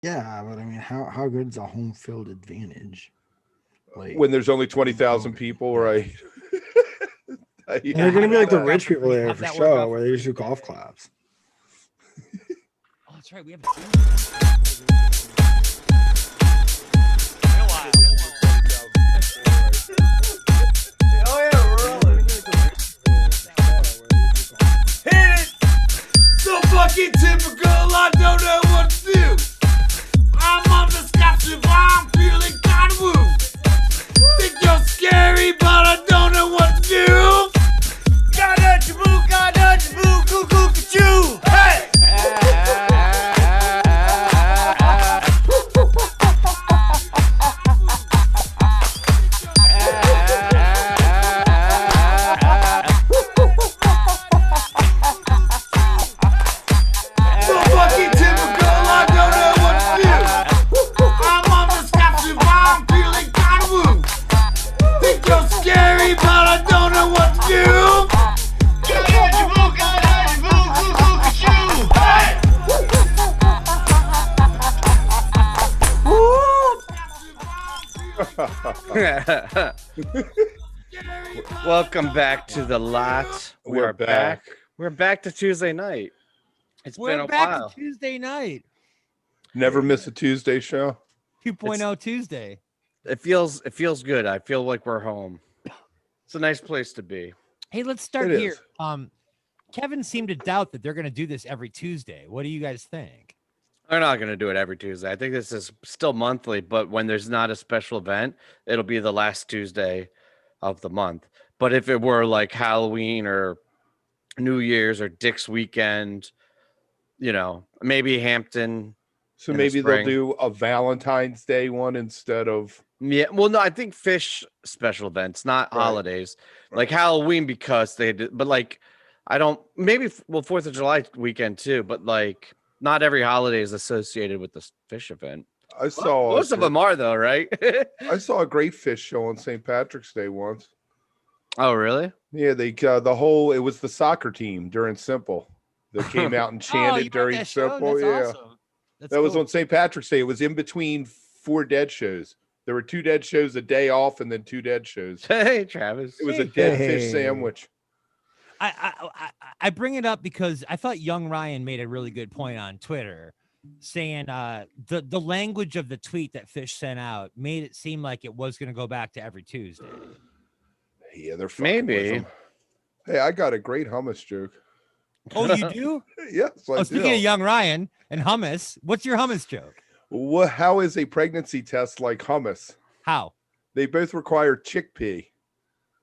Yeah, but I mean, how good is a home field advantage? Like When there's only 20,000 people, right? And they're gonna be like the rich people there How'd for that work sure, out where for they you? just do golf claps. Oh, that's right. We have a team. Been a while. Oh yeah, we're rolling. Hit it! So fucking typical, I don't know what to do. I'm on the scotch if I'm feeling kind of woo. Think you're scary, but I don't know what to do. Gotta jaboo, coo coo choo. Hey! So fucking typical, I don't know what to do. I'm on the scotch if I'm feeling kind of woo. Think you're scary, but I don't know what to do. Gotta jaboo, coo coo choo. Hey! Welcome back to the lot. We're back. We're back to Tuesday night. It's been We're a back while. to Tuesday night. Never miss a Tuesday show. 2.0 Tuesday. It feels good. I feel like we're home. It's a nice place to be. Hey, let's start It here. is. Kevin seemed to doubt that they're going to do this every Tuesday. What do you guys think? They're not going to do it every Tuesday. I think this is still monthly, but when there's not a special event, it'll be the last Tuesday of the month. But if it were like Halloween or New Year's or Dick's weekend, maybe Hampton. So In the maybe they'll spring. do a Valentine's Day one instead of. Yeah, well, no, I think fish special events, not Right. holidays, like Right. Halloween because they did, but like I don't maybe 4th of July weekend too, but like not every holiday is associated with this fish event. I saw Most of them are though, right? I saw a great fish show on St. Patrick's Day once. Oh, really? Yeah, they it was the soccer team during Simple that came out and chanted during Simple. Yeah, Awesome. That's that was cool. on St. Patrick's Day. It was in between 4 dead shows. There were 2 dead shows a day off, and then 2 dead shows. Hey, Travis. It was a dead Hey. fish sandwich. I bring it up because I thought Young Ryan made a really good point on Twitter, saying the language of the tweet that Fish sent out made it seem like it was going to go back to every Tuesday. Yeah, they're fucking with Maybe. them. Hey, I got a great hummus joke. Oh, you do? Yes, I Speaking do. of Young Ryan and hummus, what's your hummus joke? How is a pregnancy test like hummus? How? They both require chickpea.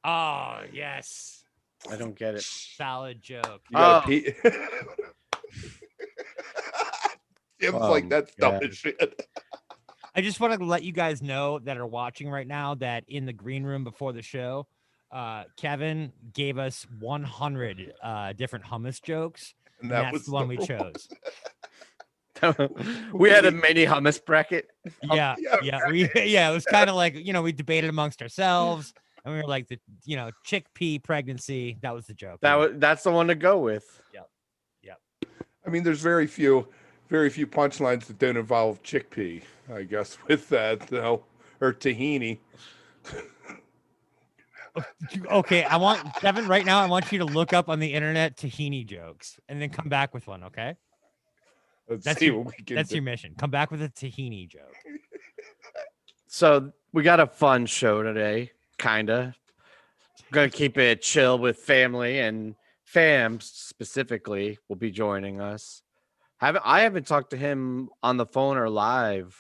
Oh, yes. I don't get it. Solid joke. You got Oh. to pee. Tim's Oh like, that's dumb God. as shit. I just want to let you guys know that are watching right now that in the green room before the show, Kevin gave us 100 different hummus jokes. And And that that's was the one the we chose. We had a mini hummus bracket. Yeah, yeah, it was kind of like, we debated amongst ourselves, and we were like, chickpea pregnancy. That was the joke. That's the one to go with. I mean, there's very few punchlines that don't involve chickpea, I guess, with that, though, or tahini. Okay, Kevin, right now, I want you to look up on the internet tahini jokes and then come back with one, okay? Let's That's see your- what we can That's do. your mission. Come back with a tahini joke. So we got a fun show today, kinda. Gonna keep it chill with family, and Fam specifically will be joining us. I haven't talked to him on the phone or live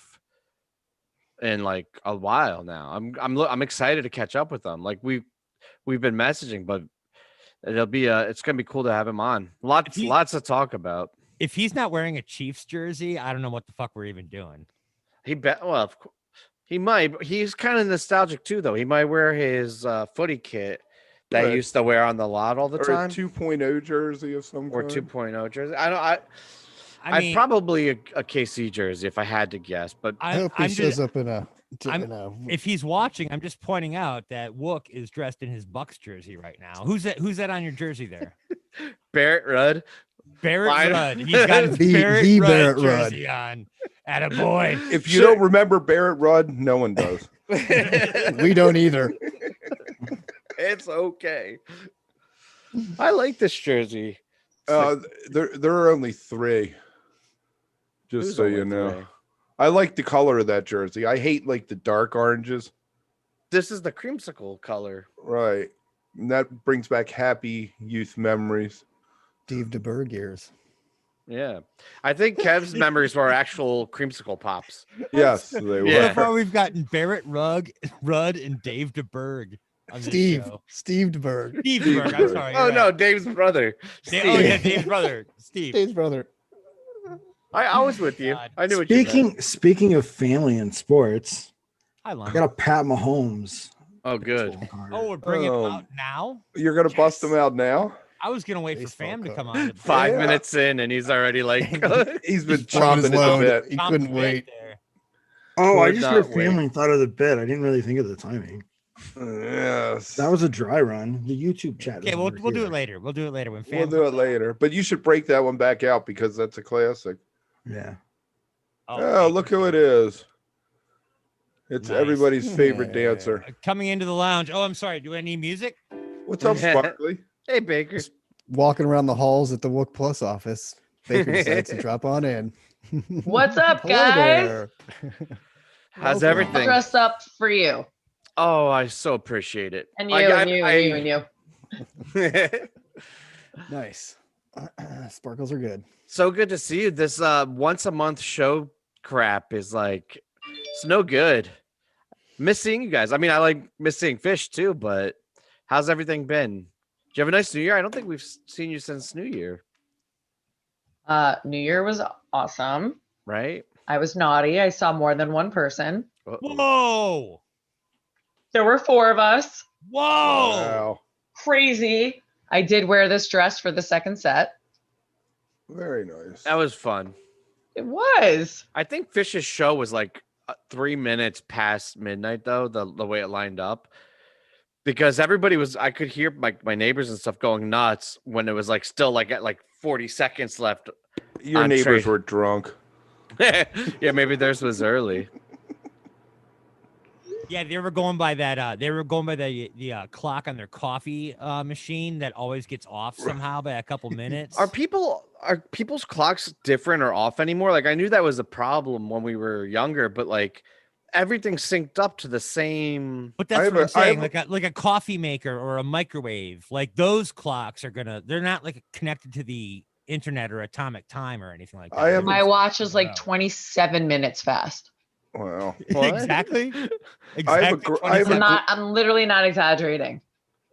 in like a while now. I'm excited to catch up with him. Like we've been messaging, but it's gonna be cool to have him on. Lots to talk about. If he's not wearing a Chiefs jersey, I don't know what the fuck we're even doing. He might. But he's kind of nostalgic too, though. He might wear his footy kit that Right. he used to wear on the lot all the Or time, a 2.0 jersey of some or kind. 2.0 jersey. I mean, I'd probably a KC jersey if I had to guess, but I hope he I'm shows just, up in a. if he's watching, I'm just pointing out that Wook is dressed in his Bucks jersey right now. Who's that on your jersey there? Barrett Rudd. Barrett Fine. Rudd. He's got his The Barrett Rudd Barrett Rudd. jersey on. Attaboy. If you don't remember Barrett Rudd, no one does. We don't either. It's okay. I like this jersey. There are only 3. Just Who's so only you know. 3? I like the color of that jersey. I hate like the dark oranges. This is the creamsicle color. Right. And that brings back happy youth memories. Steve DeBerg years. Yeah. I think Kev's memories were actual creamsicle pops. Yes, they were. Yeah. So far, we've gotten Barrett Rudd, and Dave DeBerg. On this Steve show. DeBerg. Steve DeBerg. I'm sorry. Oh you're no, right. Dave's brother. Oh Steve. yeah, Dave's brother, Steve. Dave's brother. I was with you. God. I knew what you meant. Speaking of family and sports, I I love got a Pat Mahomes. Oh, good. baseball card. Oh, we're bringing him Oh. out now. You're gonna bust them out now? I was gonna wait for Baseball Fam to card. come on. 5 Yeah. minutes in, and he's already like, He's been Throwing his chomping at the load. bit. He couldn't wait. There. Oh, I Could just heard not wait. family and thought of the bit. I didn't really think of the timing. Yes. That was a dry run. The YouTube chat. Okay, doesn't we'll work do either. it later. We'll do it later when Fam. We'll do it later. But you should break that one back out because that's a classic. Yeah. Oh, look who it is. It's Nice. everybody's favorite dancer. Coming into the lounge. Oh, I'm sorry. Do I need music? What's up, Sparkly? "Hey, Baker." Walking around the halls at the Wook Plus office. Baker decides to drop on in. What's up, Hello guys? there. How's Welcome. everything? Dress up for you Oh, I so appreciate it. and you I got- and you and you and you. Nice. Sparkles are good. So good to see you. This once a month show crap is like, it's no good. Miss seeing you guys. I mean, I like miss seeing Fish too, but how's everything been? Did you have a nice New Year? I don't think we've seen you since New Year, New Year was awesome. right? I was naughty. I saw more than one person. Uh-oh. Whoa! There were 4 of us. Whoa! Wow. Crazy. I did wear this dress for the second set. Very nice. That was fun. It was. I think Fish's show was like 3 minutes past midnight though, the way it lined up. Because everybody was, I could hear my neighbors and stuff going nuts when it was like still like at like 40 seconds left. Your on neighbors trade. were drunk. Yeah, maybe theirs was early. Yeah, they were going by that. They were going by the clock on their coffee machine that always gets off somehow by a couple minutes. Are people's clocks different or off anymore? Like I knew that was a problem when we were younger, but like everything's synced up to the same. But that's I have what I'm a- I saying. have Like a coffee maker or a microwave. Like those clocks are they're not like connected to the internet or atomic time or anything like that. I have a- My watch is like Wow. 27 minutes fast. Wow. What? Exactly. I have a Exactly. gr- I have a 27 I'm literally not exaggerating.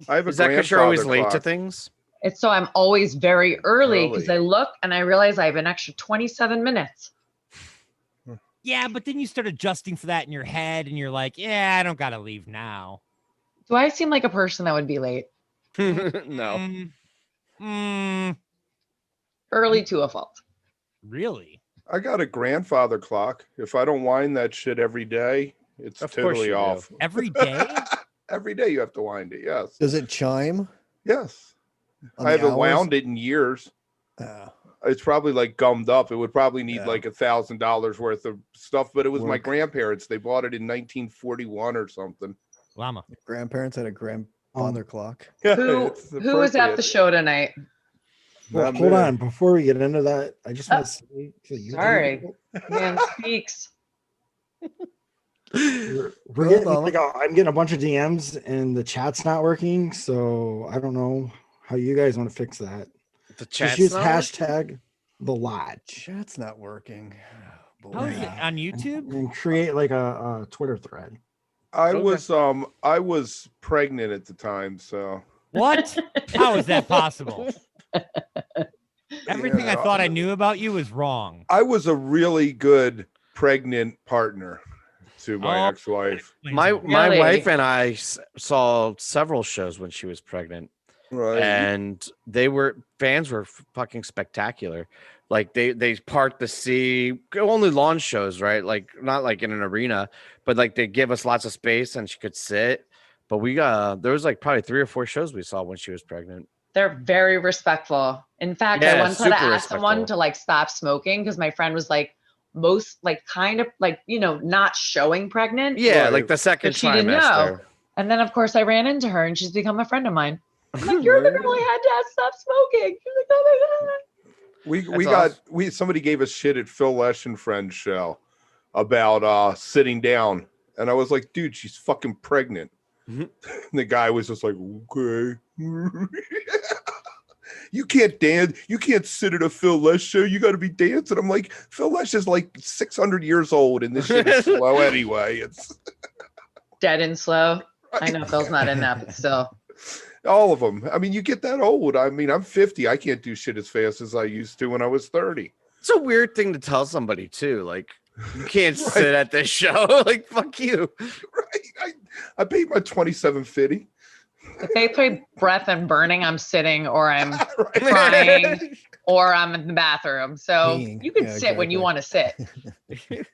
I have a Is that because you're always grandfather late to clock. things? It's so I'm always very early because Early. I look and I realize I have an extra 27 minutes. Yeah, but then you start adjusting for that in your head, and you're like, "Yeah, I don't gotta leave now." Do I seem like a person that would be late? No. Early to a fault. Really? I got a grandfather clock. If I don't wind that shit every day, it's Of course totally you do. off. Every day? Every day you have to wind it. Yes. Does it chime? Yes. on I the haven't hours? wound it in years. It's probably like gummed up. It would probably need Yeah. like $1,000 worth of stuff, but it was my Work. grandparents. They bought it in 1941 or something. Llama. Grandparents had a grandfather clock. Who It's who was at the appropriate. show tonight? Well, Not hold me. on. Before we get into that, I just want to say to you. Sorry. Man speaks. We're Go getting, Obama. like, I'm getting a bunch of DMs and the chat's not working. So I don't know how you guys want to fix that. The Just chat's use not working? hashtag the lodge Chat's not working. Oh, How is boy. it on YouTube? and create like a Twitter thread. I Okay. was pregnant at the time, so What? How is that possible? Everything I Yeah. thought I knew about you was wrong. I was a really good pregnant partner to my Oh. ex-wife. My Really? wife and I saw several shows when she was pregnant, Right. and fans were fucking spectacular. Like they parked the sea, only lawn shows, right? Like not like in an arena, but like they give us lots of space and she could sit. But we there was like probably 3 or 4 shows we saw when she was pregnant. They're very respectful. In fact, Yeah, I once had to super ask someone respectful. to like stop smoking because my friend was like most like kind of like, not showing pregnant. Yeah, Right. like the second But she didn't know. trimester. And then of course I ran into her and she's become a friend of mine. I'm like, you're the girl I had to stop smoking. She's like, oh my God. We That's got somebody gave us shit at Phil Lesh and Friends show about sitting down, and I was like, dude, she's fucking pregnant. Mhm. And the guy was just like, okay. You can't dance. You can't sit at a Phil Lesh show. You got to be dancing. I'm like, Phil Lesh is like 600 years old, and this shit is slow anyway. It's Dead and slow. I know Phil's not in that, but still. all of them. I mean, you get that old. I mean, I'm 50. I can't do shit as fast as I used to when I was 30. It's a weird thing to tell somebody too. Like, you can't Right. sit at this show. Like, fuck you. Right. I paid my $27.50. If they play Breath and Burning, I'm sitting or I'm Right. crying or I'm in the bathroom. So Peeing. you can Yeah, sit when you exactly. want to sit.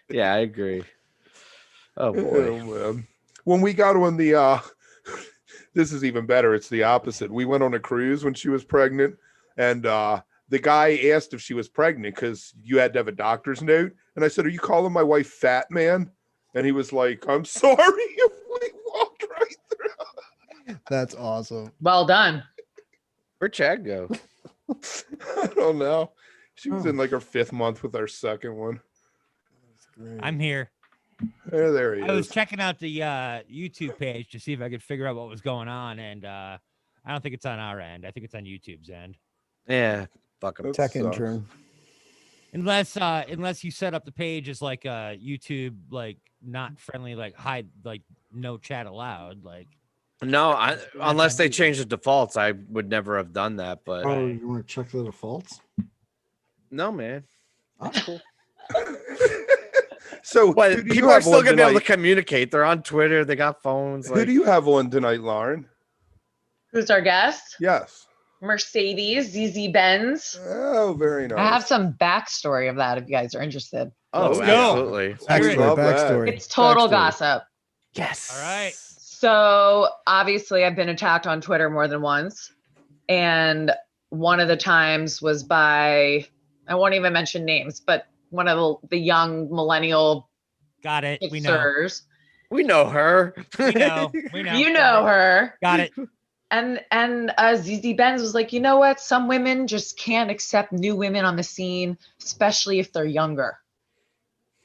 Yeah, I agree. Oh boy. Oh, man. When we got on the this is even better. It's the opposite. We went on a cruise when she was pregnant, and the guy asked if she was pregnant because you had to have a doctor's note. And I said, "Are you calling my wife fat, man?" And he was like, "I'm sorry." We walked right through. That's awesome. Well done. Where'd Chad go? I don't know. She was Oh. in like her 5th month with our second one. That's great. I'm here. There he I was is. checking out the YouTube page to see if I could figure out what was going on, and I don't think it's on our end. I think it's on YouTube's end. Yeah, fuck him. That Tech sucks. intern. Unless you set up the page as like a YouTube like not friendly, like hide, like no chat allowed, like No, unless they on YouTube. change the defaults, I would never have done that. But Oh, you want to check the defaults? no, man. That's cool. So But who do you people are have still on gonna be able to tonight? communicate. They're on Twitter. They got phones. Who Like, do you have on tonight, Lauren? Who's our guest? Yes. Mercedes, ZZ Benz. Oh, very nice. I have some backstory of that if you guys are interested. oh, Let's go. absolutely. Backstory. love that. Backstory. It's total Backstory. gossip. Yes. All right. So obviously I've been attacked on Twitter more than once. And one of the times was by, I won't even mention names, but one of the young millennial Got it. We know. fixers. We know her. We know. We know. You know her. Got it. And ZZ Benz was like, you know what? Some women just can't accept new women on the scene, especially if they're younger.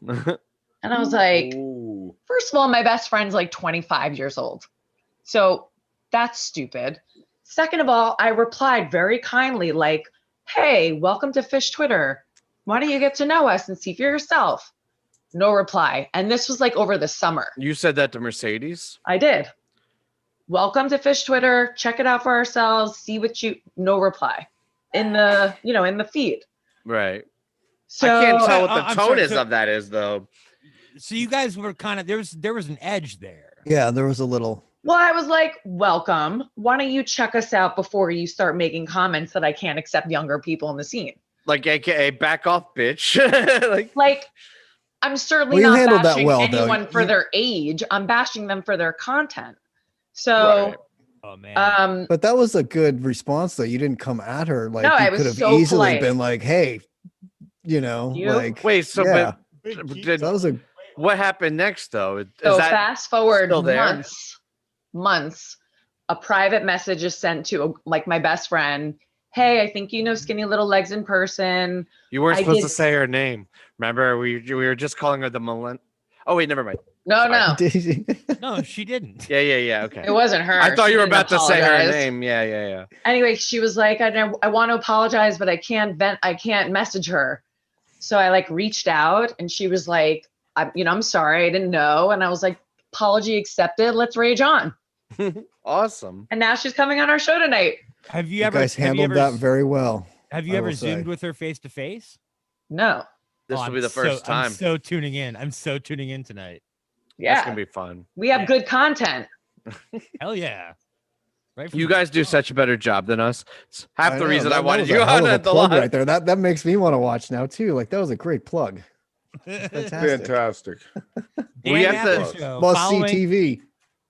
And I was like, Ooh. first of all, my best friend's like 25 years old. So that's stupid. Second of all, I replied very kindly, like, hey, welcome to Fish Twitter. Why don't you get to know us and see for yourself? No reply. And this was like over the summer. You said that to Mercedes? I did. Welcome to Fish Twitter. Check it out for ourselves. See what you, no reply in the, in the feed. Right. So I can't tell what Oh, the I'm tone sorry, is so- of that is though. So you guys were kind of there was an edge there. Yeah, there was a little. Well, I was like, welcome. Why don't you check us out before you start making comments that I can't accept younger people in the scene? Like, AKA back off, bitch. Like, I'm certainly Well, you not handled that bashing well, though. anyone for You- their age. I'm bashing them for their content. So, Right. Oh man. But that was a good response, though. You didn't come at her like No, you I was could have so easily polite. been like, "Hey, You? like." Wait, so Yeah. but did, That was a. what happened next though? Is so that fast forward still there? months, a private message is sent to like my best friend. Hey, I think you know Skinny Little Legs in person. you weren't I supposed to did- say her name? Remember, we were just calling her the millenn. Oh wait, never mind. No, Sorry. no, Did you- no, she didn't. Yeah. Okay. it wasn't her. I thought She you were didn't about to say her apologize. name. Yeah. Anyway, she was like, I want to apologize, but I can't message her. So I like reached out and she was like, I'm sorry, I didn't know. And I was like, apology accepted. Let's rage on. Awesome. And now she's coming on our show tonight. Have you You ever guys have you handled ever, that very well. Have you I ever will say. zoomed with her face to face? No. This Oh, will be I'm the first I'm time. so tuning in. I'm so tuning in tonight. That's Yeah. gonna be fun. We have Yeah. good content. Hell yeah. Right from You the guys do jump. such a better job than us. It's half the know, reason I that wanted was you a hell on of a at the plug live. right there. That makes me want to watch now too. Like that was a great plug. Fantastic. Fantastic. Dan We have to- Apple Show, Must following, see TV.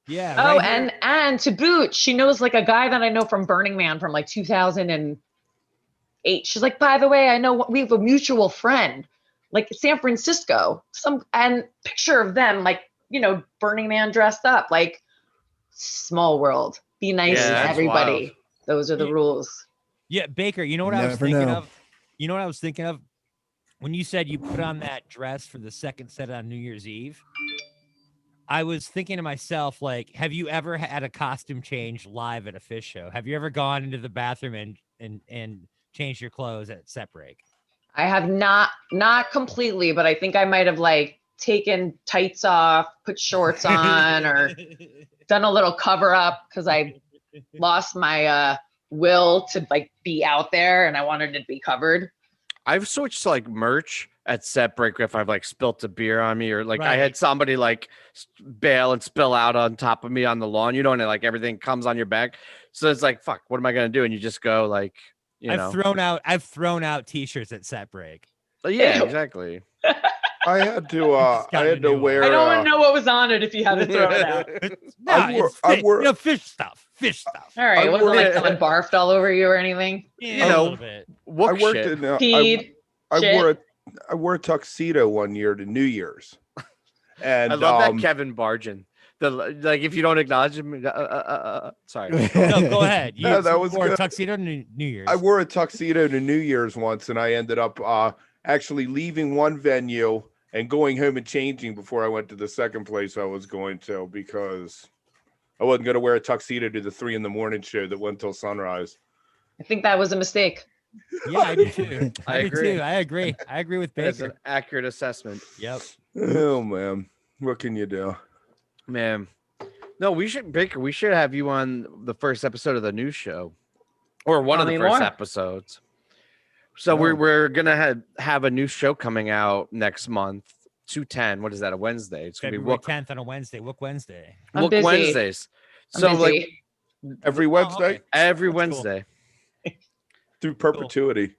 Yeah. Oh, right here. and to boot, she knows like a guy that I know from Burning Man from like 2008. She's like, by the way, I know we have a mutual friend, like San Francisco. And picture of them, like, Burning Man dressed up, like small world. Be nice Yeah, to that's everybody. wild. Those are the rules. Yeah, Baker, you know what I was Never thinking know. of? You know what I was thinking of? When you said you put on that dress for the second set on New Year's Eve, I was thinking to myself, like, have you ever had a costume change live at a fish show? Have you ever gone into the bathroom and changed your clothes at set break? I have not completely, but I think I might have like taken tights off, put shorts on, or done a little cover up because I lost my will to like be out there and I wanted it to be covered. I've switched to like merch at set break if I've like spilt a beer on me or like I Right. had somebody like bail and spill out on top of me on the lawn, and like everything comes on your back. So it's like, fuck, what am I gonna do? And you just go like, I've thrown out t-shirts at set break. But yeah, Ew. exactly. I had to Just got a new one. wear. I don't want to know what was on it if you had to throw it out. No, I wore- it's I fish, wore- fish stuff. Fish stuff. All right, I it wasn't wore- like someone barfed all over you or anything. Yeah, You a know, little bit. What I worked shit? in. Peed. I wore a tuxedo one year to New Year's, and I love that Kevin Bargin. Like if you don't acknowledge him, sorry. No, go ahead. You, No, that you was wore a good. tuxedo to New Year's. I wore a tuxedo to New Year's once, and I ended up actually leaving one venue and going home and changing before I went to the second place I was going to because I wasn't going to wear a tuxedo to the 3 a.m. show that went till sunrise. I think that was a mistake. Yeah, I do too. I do agree. too. I agree. I agree with That's Baker. an accurate assessment. Yep. Oh man, what can you do? Man. No, we should have you on the first episode of the new show. Or one Tell of the me first more. episodes. So Oh. we're gonna have a new show coming out next month, 2/10. What is that? A Wednesday? It's gonna February be 10th on a Wednesday. Wook Wednesday. I'm Wook busy. Wednesdays. I'm So busy. like Every Wednesday okay. every That's cool. Wednesday. through perpetuity.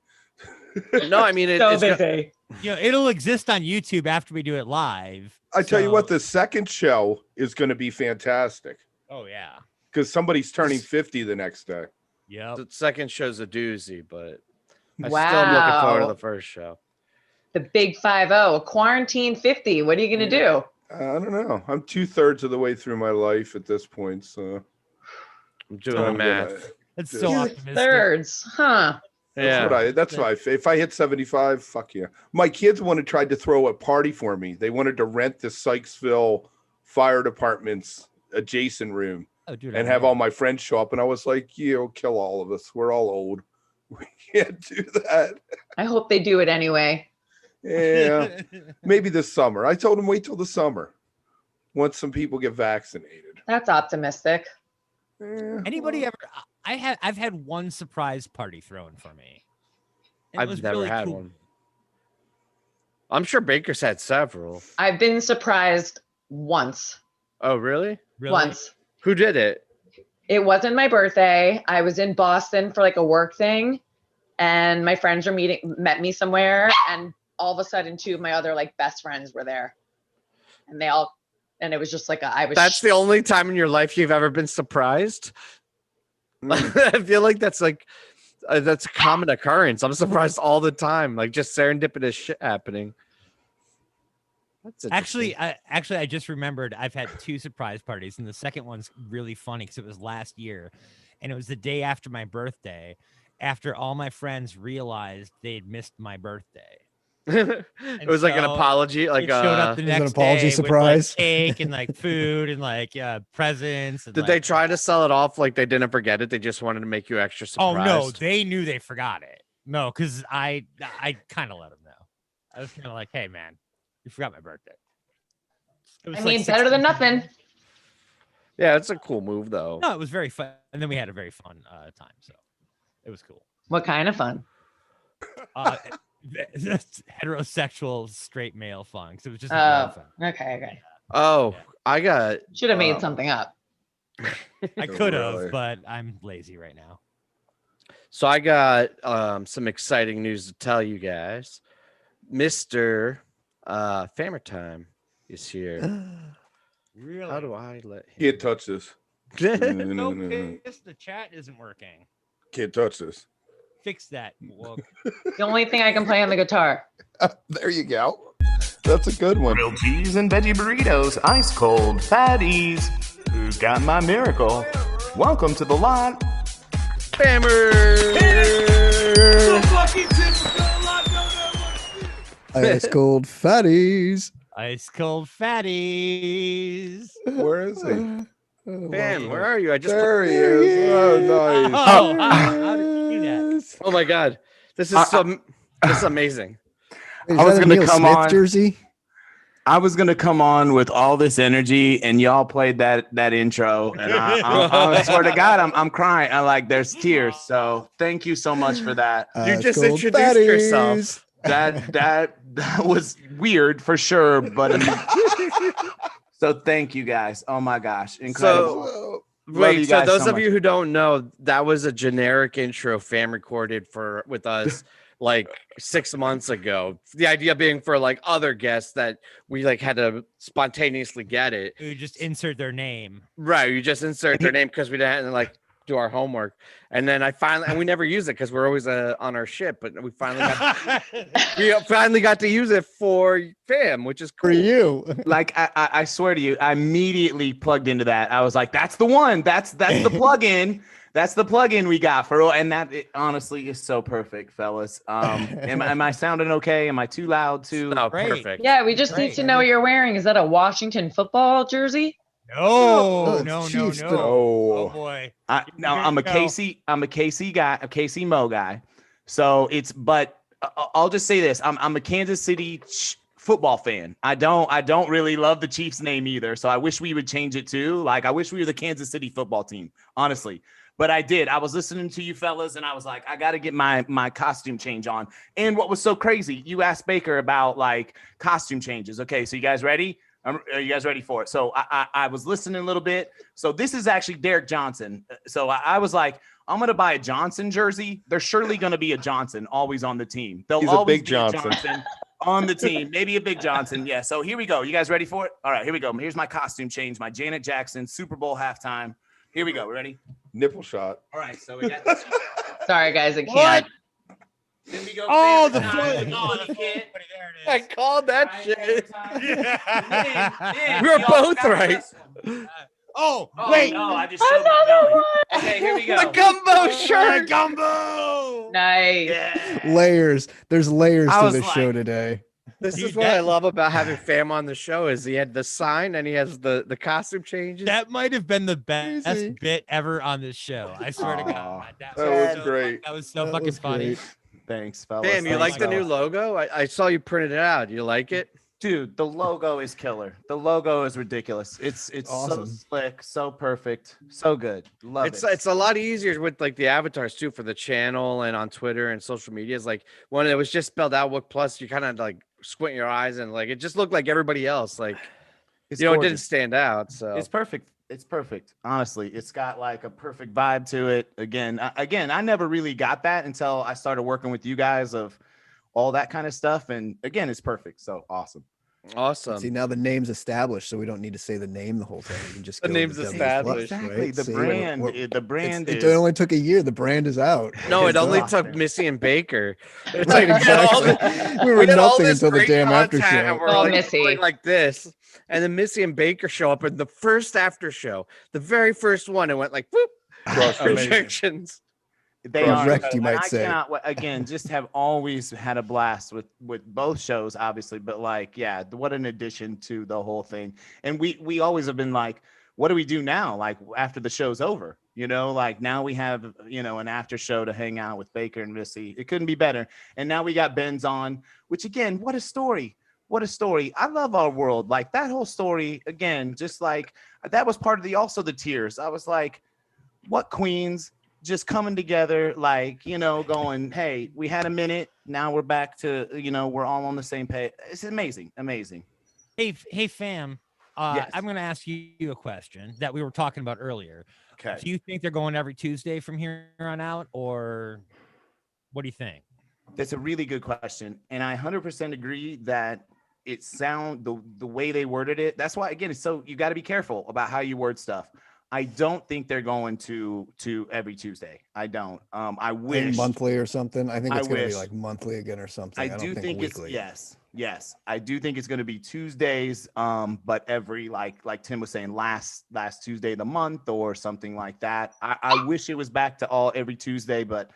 No, I mean so it's gonna- busy. It'll exist on YouTube after we do it live. I tell you what, so- the second show is going to be fantastic Oh yeah. because somebody's turning 50 the next day. Yep. the second show's a doozy, but I still am looking forward to Wow. the first show. The big 50, quarantine 50. What are you going to do? I don't know. I'm 2/3 of the way through my life at this point, so I'm doing Oh, the I'm math. gonna- That's Two so Two optimistic. thirds, huh? Yeah. That's what if I hit 75, fuck yeah. My kids tried to throw a party for me. They wanted to rent the Sykesville Fire Department's adjacent room Oh, dude, and I have know. all my friends show up. And I was like, you'll kill all of us. We're all old. We can't do that. I hope they do it anyway. Yeah. Maybe this summer. I told them wait till the summer. Once some people get vaccinated. That's optimistic. Anybody ever? I've had one surprise party thrown for me. And it I've was never really had cool. one. I'm sure Baker's had several. I've been surprised once. Oh, really? Really? Once. Who did it? It wasn't my birthday. I was in Boston for like a work thing, and my friends met me somewhere, and all of a sudden, two of my other like best friends were there, and it was just like That's the only time in your life you've ever been surprised. I feel like that's like that's a common occurrence. I'm surprised all the time, like just serendipitous shit happening. That's Actually, I just remembered I've had two surprise parties, and the second one's really funny because it was last year, and it was the day after my birthday, after all my friends realized they'd missed my birthday. interesting. It was like an so apology, like It showed up the It was an next apology day with, surprise. like, cake and like food and like presents. And, did they like- try to sell it off like they didn't forget it? They just wanted to make you extra Oh surprised. no, they knew they forgot it. No, because I kind of let them know. I was kind of like, hey man, you forgot my birthday. It was I like mean, better than 16 nothing. Yeah, it's a cool move though. No, it was very fun, and then we had a very fun time, so it was cool. What kind of fun? Heterosexual straight male fun, because it was just a lot of fun. Okay. Oh, Yeah. I got Should have made something up. I could have, Really? but I'm lazy right now. So I got some exciting news to tell you guys. Mr. Fammer Time is here. Really? How do I let him? Can't touch this. So pissed the chat isn't working. Can't touch this. Fix that. Wook. The only thing I can play on the guitar. There you go. That's a good one. Grilled cheese and veggie burritos, ice cold fatties. Who got my miracle? Welcome to the lot. Bammer! So fucking typical. I don't know what to do. Ice cold fatties. Ice cold fatties. Where is he? Bam, where are you? I just There he is. Oh, nice. Oh, how did you do that? Oh my god. This is this is amazing. Is I was that a gonna Neil come Smith on. jersey? I was gonna come on with all this energy, and y'all played that intro, and I swear to God, I'm crying. I like there's tears. So thank you so much for that. You Ice just cold introduced fatties. yourself. That was weird for sure, but so thank you guys. Oh my gosh, incredible. So Love wait, you so guys those so of much. you who don't know, that was a generic intro Fam recorded with us like 6 months ago. The idea being for like other guests that we like had to spontaneously get it. You just insert their name. Right. You just insert their name because we didn't like do our homework. And then and we never use it because we're always on our ship, but we finally got to use it for Fam, which is For cool. you. Like I swear to you, I immediately plugged into that. I was like, that's the one. That's the plugin. That's the plugin we got for, and that it honestly is so perfect, fellas. Am I sounding okay? Am I too loud? Too? No, Great. perfect. Yeah, we just Great. need to know what you're wearing. Is that a Washington football jersey? No, it's no, Chiefs, no, but- no. Oh. Oh boy. No, Here I'm a you go. Casey. I'm a Casey guy. A Casey Mo guy. So but I'll just say this: I'm a Kansas City football fan. I don't really love the Chiefs name either. So I wish we would change it too. Like I wish we were the Kansas City football team, honestly. But I did. I was listening to you fellas, and I was like, I got to get my costume change on. And what was so crazy? You asked Baker about like costume changes. Okay, so you guys ready? Are you guys ready for it? So I was listening a little bit. So this is actually Derek Johnson. So I was like, I'm gonna buy a Johnson jersey. There's surely gonna be a Johnson always on the team. There'll He's a always big be Johnson. on the team. Maybe a big Johnson. Yeah. So here we go. You guys ready for it? All right, here we go. Here's my costume change. My Janet Jackson Super Bowl halftime. Here we go. Ready? Nipple shot. All right. So we got this. Sorry, guys, I can't. Then we go. Oh, family the time. foot. Oh, the kid. There I it is. called that Right, shit. Then We were y'all both got right. this one. Oh, Oh, wait. no, I just showed my belly. Okay, here we go. The gumbo shirt. Gumbo. Nice. Yeah. Layers. There's layers I to was this show like- today. This Dude, is what I love about having Fam on the show is he had the sign and he has the costume changes. That might have been the best Crazy. bit ever on this show. I swear to Aw, God. that was great. That was so That fucking was funny. great. Thanks, fellas. Fam, you Oh like my the new God. logo? I saw you printed it out. You like it? Dude, the logo is killer. The logo is ridiculous. It's Awesome. so slick, so perfect, so good. Love it. It's a lot easier with like the avatars too for the channel and on Twitter and social media. It's like when it was just spelled out Wook Plus, you kind of like squint your eyes and like it just looked like everybody else. Like It's it didn't gorgeous. stand out. So It's perfect. It's perfect. Honestly, it's got like a perfect vibe to it. Again, I never really got that until I started working with you guys of all that kind of stuff. And again, it's perfect. So awesome. awesome. See, now the name's established, so we don't need to say the name the whole time. We can just The go name's with established. Exactly. The See, brand. we're- The brand it is. only took a year. The brand is out. No, it It's only awesome. took Missy and Baker. It's Right, we had all exactly. We were had all nothing this until the great damn after content, show. and we're Oh, like, Missy. going like this, and then Missy and Baker show up in the first after show, the very first one, and went like, whoop, Frustrating. projections. They Or are wrecked, you incredible. might And I say. cannot again just have always had a blast with both shows, obviously, but like, yeah, what an addition to the whole thing. And we always have been like, what do we do now? Like after the show's over, you know, like now we have, you know, an after show to hang out with Baker and Missy. It couldn't be better. And now we got Ben's on, which again, what a story. What a story. I love our world. Like that whole story, again, just like that was part of the tears. I was like, what queens just coming together, like, you know, going, hey, we had a minute. Now we're back to, you know, we're all on the same page. It's amazing. Amazing. Hey, fam. Yes. I'm going to ask you a question that we were talking about earlier. Okay. Do you think they're going every Tuesday from here on out, or what do you think? That's a really good question. And I 100% agree that it sound the way they worded it. That's why, again, so you got to be careful about how you word stuff. I don't think they're going to every Tuesday. I don't. I I wish think monthly or something. I think I it's going to wish. be like monthly again or something. I I do don't think it's weekly. yes. I do think it's going to be Tuesdays, but every like Tim was saying, last Tuesday of the month or something like that. I wish it was back to all every Tuesday, but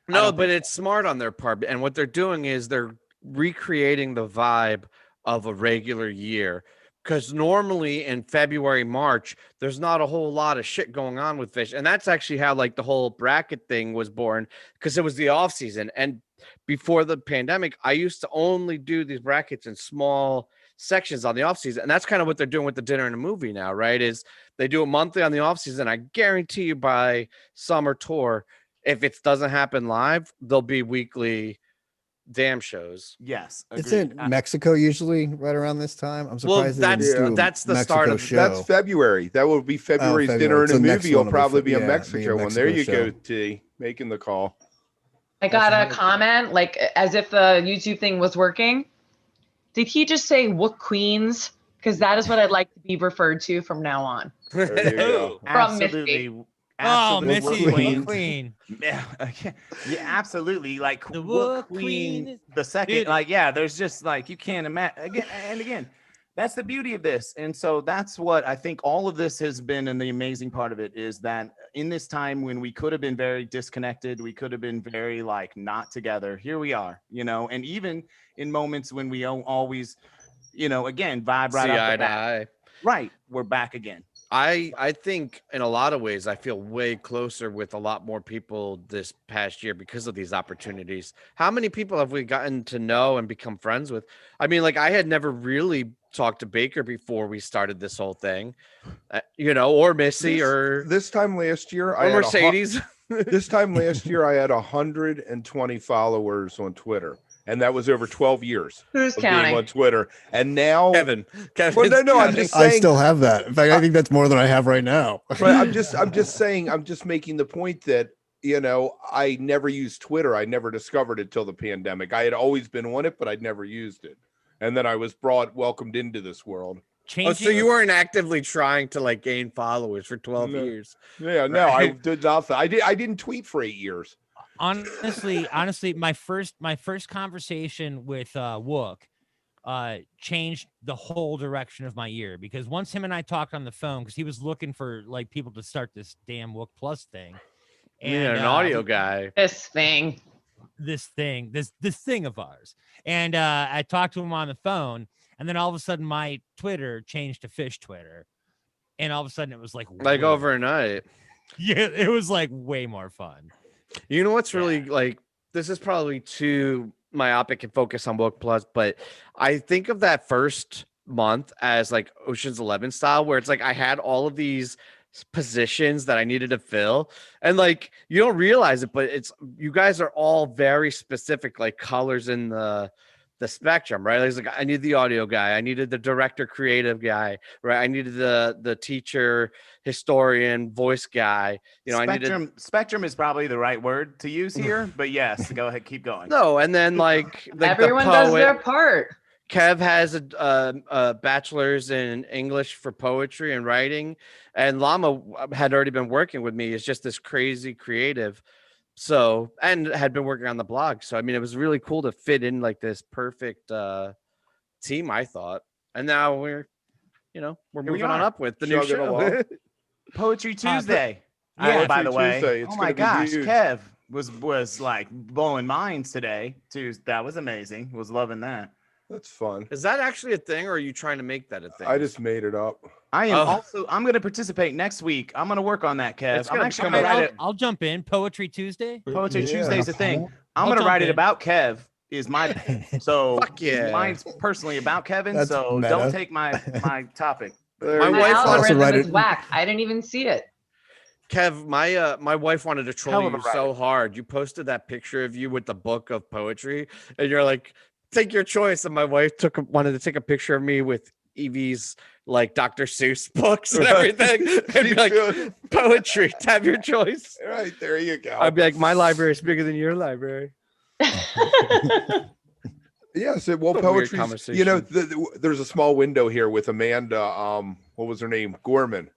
I No, don't but think it's smart on their part. And what they're doing is they're recreating the vibe of a regular year. Because normally in February, March, there's not a whole lot of shit going on with fish. And that's actually how like the whole bracket thing was born, because it was the off season. And before the pandemic, I used to only do these brackets in small sections on the off season. And that's kind of what they're doing with the dinner and a movie now, right? Is they do it monthly on the off season. I guarantee you by summer tour, if it doesn't happen live, there'll be weekly damn shows. yes. Isn't Mexico usually right around this time? I'm Well, surprised they didn't that's- do a that's the Mexico start of- show. That's February. That will be February's dinner February. and So a next movie. Will one will be probably be a be a Mexico one. There Mexico you show. go, T. Making the call. I got That's a comment, like as if the YouTube thing was working. Did he just say Wook Queens? Because that is what I'd like to be referred to from now on. There you go. From Missy. Absolutely. Oh, Absolutely. Missy, Wook Wook Queen. Queen. Yeah, yeah, absolutely. Like The Wook Wook Queen, Queen. the second, Dude. like, yeah, there's just like you can't imagine again and again. That's the beauty of this. And so that's what I think all of this has been. And the amazing part of it is that in this time when we could have been very disconnected, we could have been very like not together. Here we are, and even in moments when we don't always, again, vibe right See off eye the to bat. eye. Right. We're back again. I think in a lot of ways I feel way closer with a lot more people this past year because of these opportunities. How many people have we gotten to know and become friends with? I mean, like I had never really talked to Baker before we started this whole thing, or Missy or This time last year, I had Mercedes. this time last year, I had 120 followers on Twitter, and that was over 12 years Who's of being counting? on Twitter. And now, Kevin. well, no, I'm just saying. I still have that. In fact, I think that's more than I have right now. But I'm just saying. I'm just making the point that I never used Twitter. I never discovered it till the pandemic. I had always been on it, but I'd never used it. And then I was welcomed into this world. Oh, so you weren't actively trying to like gain followers for 12 No. years. Yeah, no, I did nothing. I didn't tweet for 8 years. Honestly, my first conversation with Wook changed the whole direction of my year, because once him and I talked on the phone, because he was looking for like people to start this damn Wook Plus thing. Yeah, an audio guy. This thing. This thing of ours. And I talked to him on the phone, and then all of a sudden my Twitter changed to Fish Twitter. And all of a sudden it was like Like overnight. Yeah, it was like way more fun. You know what's really like, this is probably too myopic and focused on Wook Plus, but I think of that first month as like Ocean's 11 style, where it's like I had all of these positions that I needed to fill, and like you don't realize it, but it's you guys are all very specific, like colors in the spectrum, right? Like I needed the audio guy, I needed the director creative guy, right? I needed the teacher, historian, voice guy. I needed Spectrum is probably the right word to use here, but yes, go ahead, keep going. no, and then like Everyone the does their poet. part. Kev has a bachelor's in English for poetry and writing, and Llama had already been working with me. It's just this crazy creative, and had been working on the blog. So I mean, it was really cool to fit in like this perfect team, I thought. And now we're moving on up with the new Chugging show. along. Poetry Tuesday. Yeah, By the Poetry way, Tuesday, it's oh my gonna be gosh, huge. Kev was like blowing minds today. That was amazing. Was loving that. That's fun. Is that actually a thing, or are you trying to make that a thing? I just made it up. I am Oh. I'm going to participate next week. I'm going to work on that, Kev. It's I'm gonna actually come going to All right, write it. I'll jump in. Poetry Tuesday. Poetry Yeah. Tuesday's a thing. I'm I'll going to jump write it in. about Kev. Is my so Fuck yeah. mine's personally about Kevin. That's so meta. don't take my topic. There My you My wife go. wants to write algorithm is it- whack. I didn't even see it. Kev, my wife wanted to troll Hell of a you so hard. You posted that picture of you with the book of poetry, and you're like, "Take your choice." And my wife wanted to take a picture of me with Evie's like Dr. Seuss books and everything, and be like, Good. "Poetry, have your choice." Right, there you go. I'd be like, "My library is bigger than your library." Yes, well, It's a weird poetry. You know, conversation. there's a small window here with Amanda. What was her name? Gorman.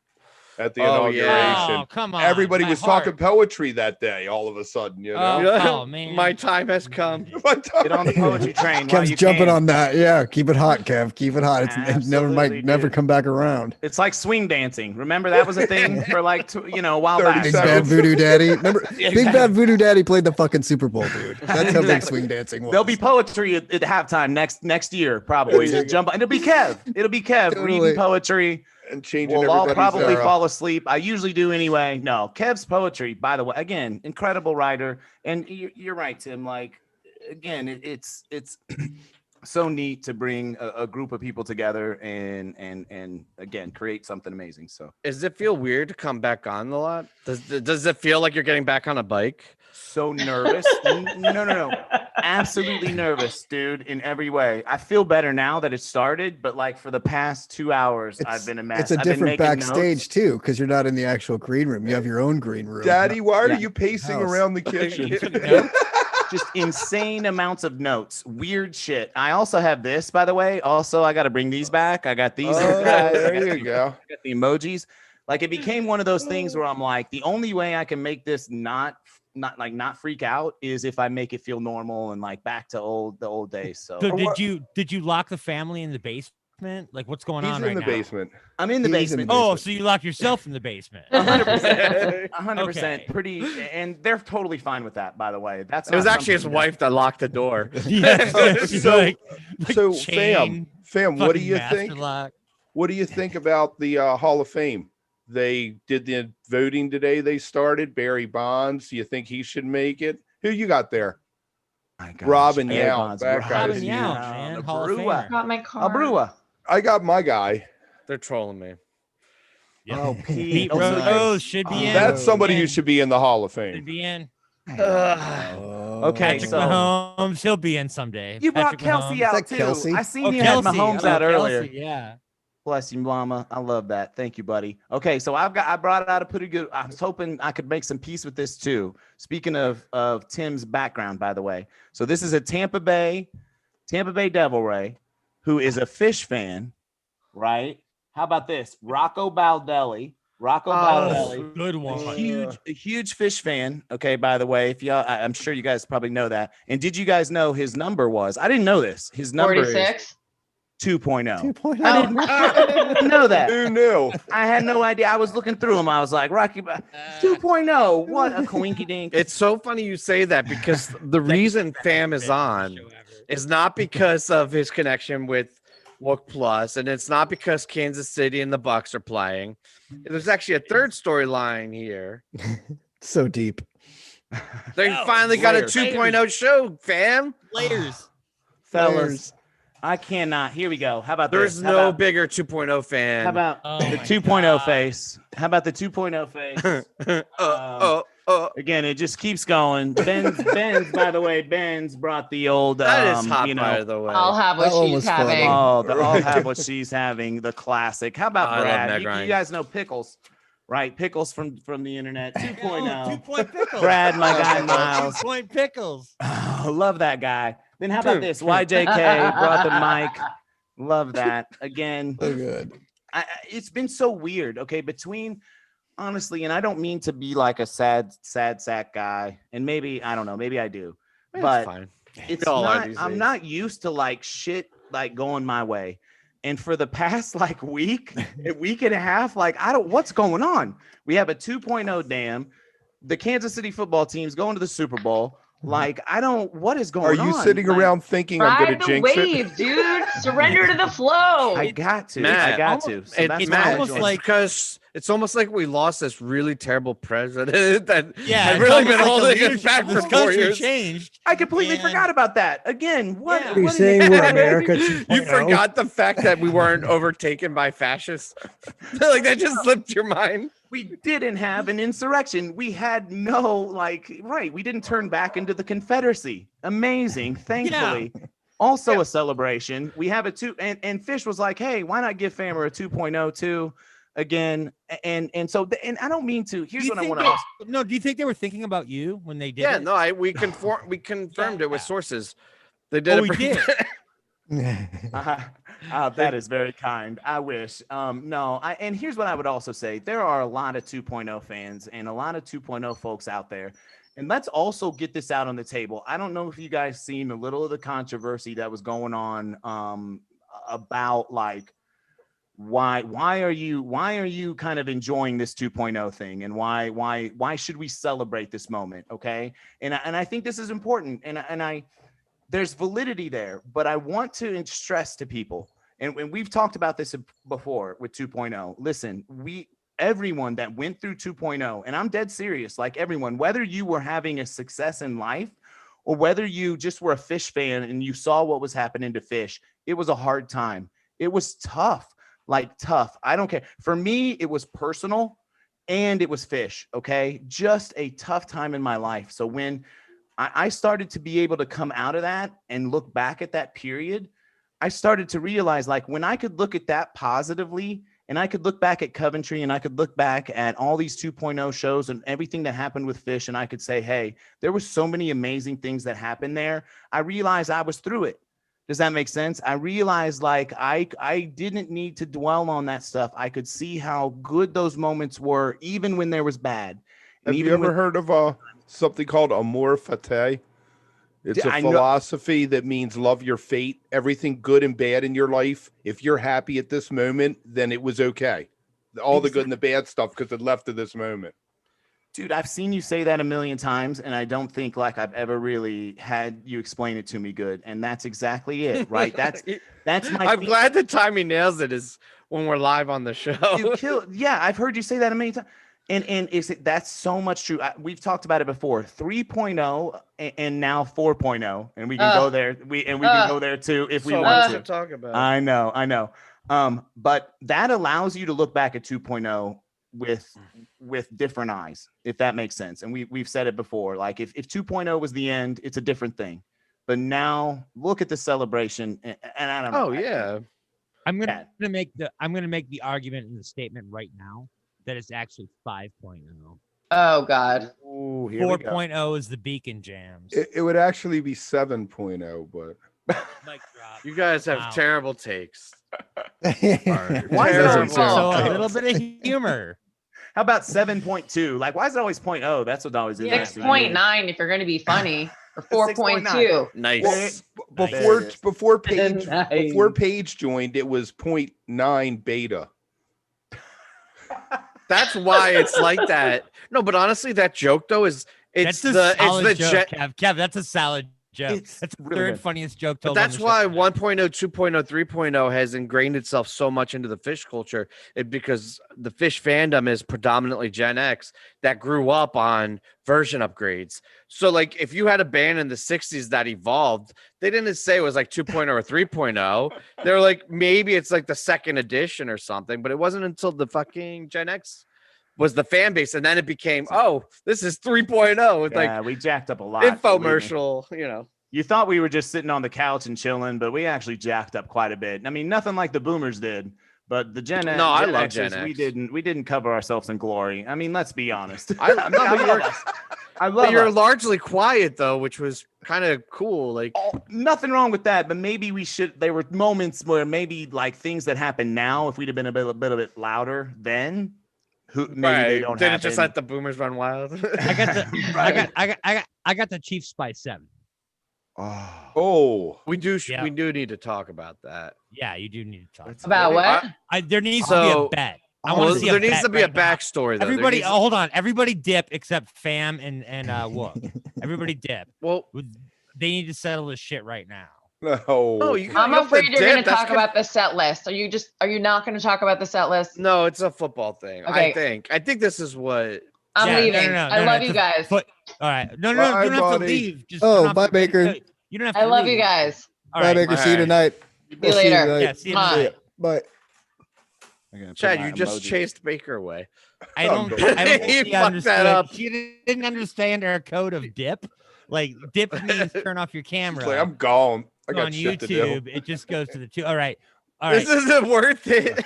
At the Oh, yeah. inauguration, Oh, come on. everybody my was heart. talking poetry that day. All of a sudden, you know. Oh, man. My time has come. Get on the poetry train while Kev's you jumping can. on that. Yeah, keep it hot, Kev. Keep it hot. It never Absolutely, never dude. come back around. It's like swing dancing. Remember that was a thing for like a while 30 back. Big seconds. Bad Voodoo Daddy. Remember, Yeah, Big Bad Voodoo Daddy played the fucking Super Bowl, dude. That's how big Exactly. swing dancing was. There'll be poetry at halftime next year probably. There you Just jump on. It'll be Kev. It'll be Kev Totally. reading poetry. And changing We'll all everybody's. probably fall asleep. I usually do anyway. No, Kev's poetry, by the way, again, incredible writer. And you're right, Tim. Like, again, it's so neat to bring a group of people together and again create something amazing. So Does it feel weird to come back on a lot? Does it feel like you're getting back on a bike? so nervous. No. Absolutely nervous, dude, in every way. I feel better now that it started, but like for the past 2 hours, I've been a mess. It's a I've been different making backstage notes. too, because you're not in the actual green room. You have your own green room. Daddy, why are Yeah. you pacing House. around the kitchen? Just insane amounts of notes, weird shit. I also have this, by the way. Also, I got to bring these back. I got these. Oh, guys. there you go. I got the emojis. Like it became one of those things where I'm like, the only way I can make this not freak out is if I make it feel normal and like back to the old days. So So did you lock the family in the basement? Like what's going He's on in right the now? basement. I'm in the He's in basement. the Oh, so you locked yourself in the basement. 100%. 100%. Okay. Pretty, and they're totally fine with that. By the way, that's It was not actually his something wife that locked the door. Yeah, she's So- like So, chain, fam, what do fucking you master think? lock. What do you think about the Hall of Fame? They did the voting today. They started Barry Bonds. Do you think he should make it? Who you got there? My gosh, Robin Barry Yount, Bonds, that guy Robin is Yount, huge. man, The Hall of Brewer. Famer. Got my car. Brewer. I got my guy. They're trolling me. Oh, Pete Oh, Rose nice. should be Oh, in. That's somebody who Yeah. should be in the Hall of Should Fame. be in. Okay, Patrick so- Mahomes, he'll be in someday. You brought Patrick Kelsey Mahomes. out that too. Kelsey? I seen Oh, you Kelsey. had Mahomes Oh, out Kelsey, earlier. yeah. Bless you, mama. I love that. Thank you, buddy. Okay, so I brought out a pretty good. I was hoping I could make some peace with this too. Speaking of Tim's background, by the way, so this is a Tampa Bay Devil Ray, who is a Fish fan, right? How about this? Rocco Baldelli. Good one. A huge Fish fan. Okay, by the way, if y'all, I'm sure you guys probably know that. And did you guys know his number was? I didn't know this. His number 46. is 2.0. 2.0. I didn't know that. Who knew? I had no idea. I was looking through them. I was like, Rocky 2.0. What a coinky dink. It's so funny you say that because the reason Fam is on is not because of his connection with Wook Plus, and it's not because Kansas City and the Bucks are playing. There's actually a third storyline here. So deep. They Oh, finally got a layers. 2.0 show, Fam. Layers. Fellas, I cannot. Here we go. How about There's this? no bigger 2.0 fan. How about Oh the my 2.0 God. face? How about the 2.0 face? Again, it just keeps going. Ben's, by the way, Ben's brought the old, That is hot, you by know, the way. I'll have what That one she's was funny. having. I'll have what she's having, the classic. How about I love Brad? Meg You Ryan. guys know Pickles, right? Pickles from the internet 2.0. 2-point pickles. Brad, my guy Miles. 2-point pickles. Oh, love that guy. Then how about this? YJK brought the mic. Love that. Again, So good. it's been so weird. Okay, between honestly, and I don't mean to be like a sad sack guy, and maybe I don't know, maybe I do, but fine. it's We all are not. these I'm days. not used to like shit like going my way. And for the past like week and a half, like what's going on? We have a 2.0 dam. The Kansas City football team's going to the Super Bowl. Like, what is going on? Are you sitting Like, around thinking I'm going Ride to the jinx it? wave, dude. Surrender to the flow. I got to. Matt, I got to. So It- that's it's what I'm almost enjoying. like because it's almost like we lost this really terrible president that Yeah, had it's really almost been like the holding us leadership back of for this 4 country years. changed. I completely And- forgot about that. Again, what? Yeah. Are you what in saying the- we're America You 2.0? forgot the fact that we weren't overtaken by fascists. Like that just slipped your mind. We didn't have an insurrection. We had no we didn't turn back into the Confederacy. Amazing, thankfully. Also a celebration. We have a and Fish was like, hey, why not give Famer a 2.0 too? Again, and I don't mean to. Here's what I want to. No, do you think they were thinking about you when they did Yeah, it? no, we confirmed it with sources. They did. we did. That is very kind. I wish. No, and here's what I would also say. There are a lot of 2.0 fans and a lot of 2.0 folks out there. And let's also get this out on the table. I don't know if you guys seen a little of the controversy that was going on about like why are you kind of enjoying this 2.0 thing, and why should we celebrate this moment? Okay. And I think this is important. And I there's validity there, but I want to stress to people, and we've talked about this before with 2.0. Listen, everyone that went through 2.0, and I'm dead serious, like everyone, whether you were having a success in life or whether you just were a Fish fan and you saw what was happening to Fish, it was a hard time. It was tough, like tough. I don't care. For me, it was personal and it was Fish. Okay. Just a tough time in my life. So when I started to be able to come out of that and look back at that period, I started to realize, like, when I could look at that positively, and I could look back at Coventry, and I could look back at all these 2.0 shows and everything that happened with Fish, and I could say, hey, there were so many amazing things that happened there. I realized I was through it. Does that make sense? I realized, like, I didn't need to dwell on that stuff. I could see how good those moments were, even when there was bad. Have you ever heard of something called amor fati? It's a philosophy that means love your fate. Everything good and bad in your life, if you're happy at this moment, then it was okay. All the good and the bad stuff, because it left to this moment. Dude, I've seen you say that a million times, and I don't think like I've ever really had you explain it to me good. And that's exactly it, right? That's my. I'm glad that Tommy nails it is when we're live on the show. Yeah, I've heard you say that a million times. And that's so much true. We've talked about it before. 3.0 and now 4.0, and we can go there. We can go there too if we want to talk about. I know. But that allows you to look back at 2.0 with different eyes, if that makes sense. And we've said it before. Like if 2.0 was the end, it's a different thing. But now look at the celebration, and I don't know. Oh yeah. I'm gonna make the argument in the statement right now that it's actually 5.0. Oh God. Ooh, 4.0 is the Beacon Jams. It would actually be 7.0, but Mic drop. You guys have Wow. terrible takes. Why Terrible. So a little bit of humor. How about 7.2? Like, why is it always 0.0? That's what always is. 6.9 if you're going to be funny, or 4.2. Nice. Before Paige Nice. before Paige joined, it was 0.9 beta. That's why it's like that. No, but honestly, that joke though is That's a solid joke, Kev. That's a solid joke. That's the really third good. funniest joke But told. on that's the why show. 1.0, 2.0, 3.0 has ingrained itself so much into the Fish culture, because the Fish fandom is predominantly Gen X that grew up on version upgrades. So like if you had a band in the 60s that evolved, they didn't say it was like 2.0 or 3.0. They're like, maybe it's like the second edition or something, but it wasn't until the fucking Gen X was the fan base, and then it became, oh, this is 3.0 with like we jacked up a lot. believe me. infomercial, you know. You thought we were just sitting on the couch and chilling, but we actually jacked up quite a bit. I mean, nothing like the boomers did, but the Gen X. No, I Gen love Xers, Gen X. We didn't cover ourselves in glory. I mean, let's be honest. I love us. I love But you're us. largely quiet though, which was kind of cool. Like, Nothing wrong with that, but maybe we should. There were moments where maybe like things that happen now, if we'd have been a bit louder then, maybe they don't didn't happen. just let the boomers run wild. I got the I got the Chiefs by 7. Oh, we do Yeah. we do need to talk about that. Yeah, you do need to talk About what? There needs to be So- a bet. I Well, want to see there needs bet to be a right now. backstory though. There Everybody, needs- hold on. Everybody dip except Fam and Wook. Everybody dip. well, They need to settle this shit right now. no. you I'm you have afraid to you're going dip. to That's talk about the set list. Are you not going to talk about the set list? No, it's a football thing. Okay. I think this is what. I'm Yeah, no, leaving. no, I love it's you a guys. All right. No, Bye, you don't have to buddy. leave. Just Oh, turn off bye, your- Baker. no, you don't have to I love leave. you guys. All Bye, right. Baker. See you All right. tonight. See you We'll later. tonight. Yeah, see you Hi. tonight. Bye. Chad, you just chased Baker away. I don't He think she fucked that understood. up. She didn't understand our code of dip. Like dip means turn off your camera. Like, I'm gone. I got on shit to do. YouTube, it just goes to the two. All right. All right. This isn't worth it.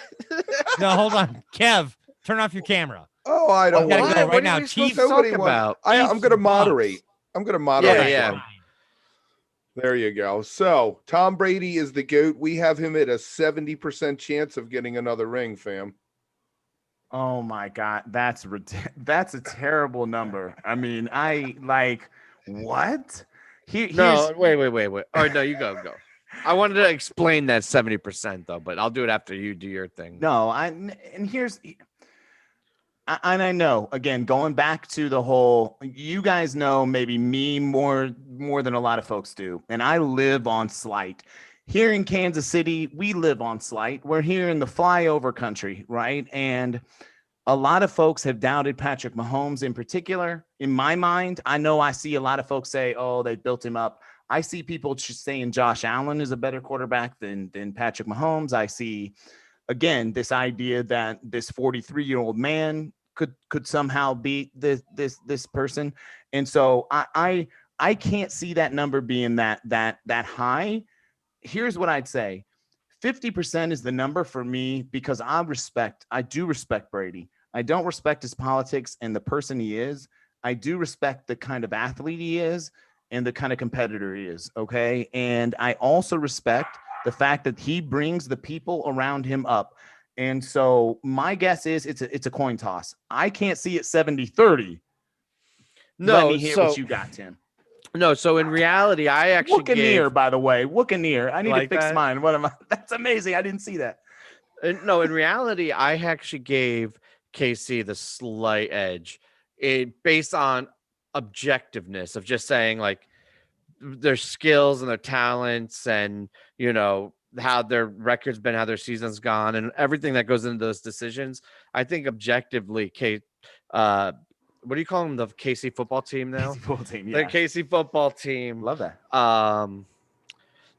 No, hold on. Kev, turn off your camera. Oh, I don't We gotta want go to. right What now. are we supposed Chiefs. to talk Nobody about? I'm Chiefs going to Bucks. moderate. I'm going to moderate. Yeah. Fine. There you go. So Tom Brady is the GOAT. We have him at a 70% chance of getting another ring, fam. Oh my God, that's a terrible number. I mean, I like what? No, wait. Oh no, you go. I wanted to explain that 70% though, but I'll do it after you do your thing. No, and I know, again, going back to the whole, you guys know maybe me more than a lot of folks do, and I live on slight. Here in Kansas City, we live on slight. We're here in the flyover country, right? And a lot of folks have doubted Patrick Mahomes in particular. In my mind, I know I see a lot of folks say, oh, they built him up. I see people just saying Josh Allen is a better quarterback than Patrick Mahomes. I see, again, this idea that this 43-year-old man could somehow beat this person. And so I can't see that number being that high. Here's what I'd say. 50% is the number for me because I do respect Brady. I don't respect his politics and the person he is. I do respect the kind of athlete he is and the kind of competitor he is. Okay. And I also respect the fact that he brings the people around him up. And so my guess is it's a coin toss. I can't see it 70-30. No, Let me hear what you got, Tim. No, so in reality, I actually Wookaneer, by the way. Wookaneer. I need like to fix that? mine. What am I? That's amazing. I didn't see that. No, in reality, I actually gave KC the slight edge. Based on objectiveness of just saying like their skills and their talents and how their record's been, how their season's gone, and everything that goes into those decisions. I think objectively, what do you call them? The KC football team now? KC football team, The yeah. KC football team. Love that.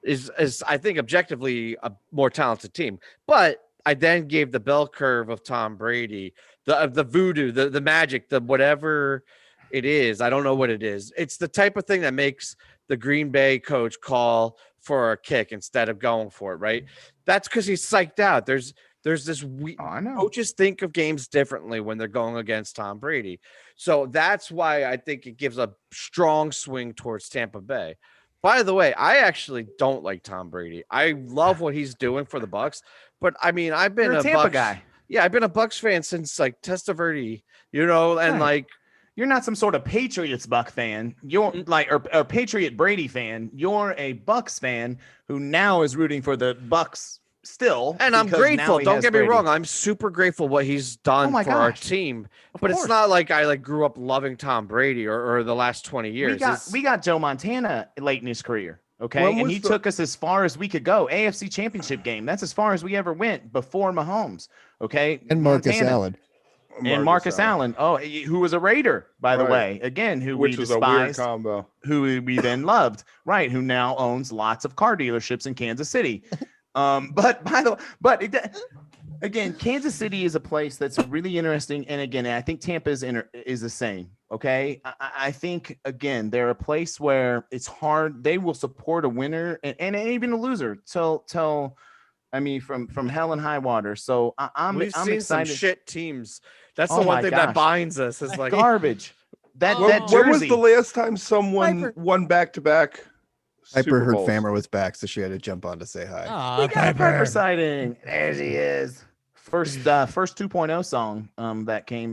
Is I think objectively a more talented team. But I then gave the bell curve of Tom Brady, the voodoo, the magic, the whatever it is. I don't know what it is. It's the type of thing that makes the Green Bay coach call for a kick instead of going for it, right? That's because he's psyched out. There's this I know. coaches think of games differently when they're going against Tom Brady. So that's why I think it gives a strong swing towards Tampa Bay. By the way, I actually don't like Tom Brady. I love what he's doing for the Bucs, but I mean, I've been You're a Tampa Bucs guy. Yeah, I've been a Bucs fan since like Testaverde, and Right. like You're not some sort of Patriots Buck fan. You're like or Patriot Brady fan. You're a Bucks fan who now is rooting for the Bucks still. and I'm because now grateful. he Don't has get me Brady. wrong. I'm super grateful what he's done Oh my for our gosh. team. Of But course. it's not like I grew up loving Tom Brady or the last 20 years. We got Joe Montana late in his career. Okay. When And was he the- took us as far as we could go. AFC championship game. That's as far as we ever went before Mahomes. Okay. And Marcus Montana. Allen. And Marcus Allen. Oh, who was a Raider, by the Right. way. Again, who which we was a weird despised, combo. who we then loved, right? Who now owns lots of car dealerships in Kansas City. Again, Kansas City is a place that's really interesting. And again, I think Tampa is the same. Okay. I think, again, they're a place where it's hard. They will support a winner and even a loser till from hell and high water. So I'm We've seen excited. some shit teams. That's Oh the one my thing gosh. that binds us. Is like Garbage. That When jersey. was the last time someone Piper. won back-to-back Piper Super heard Bowls? Famer was back, so she had to jump on to say hi. Aw, We got a Piper Piper. sighting. There she is. First 2.0 song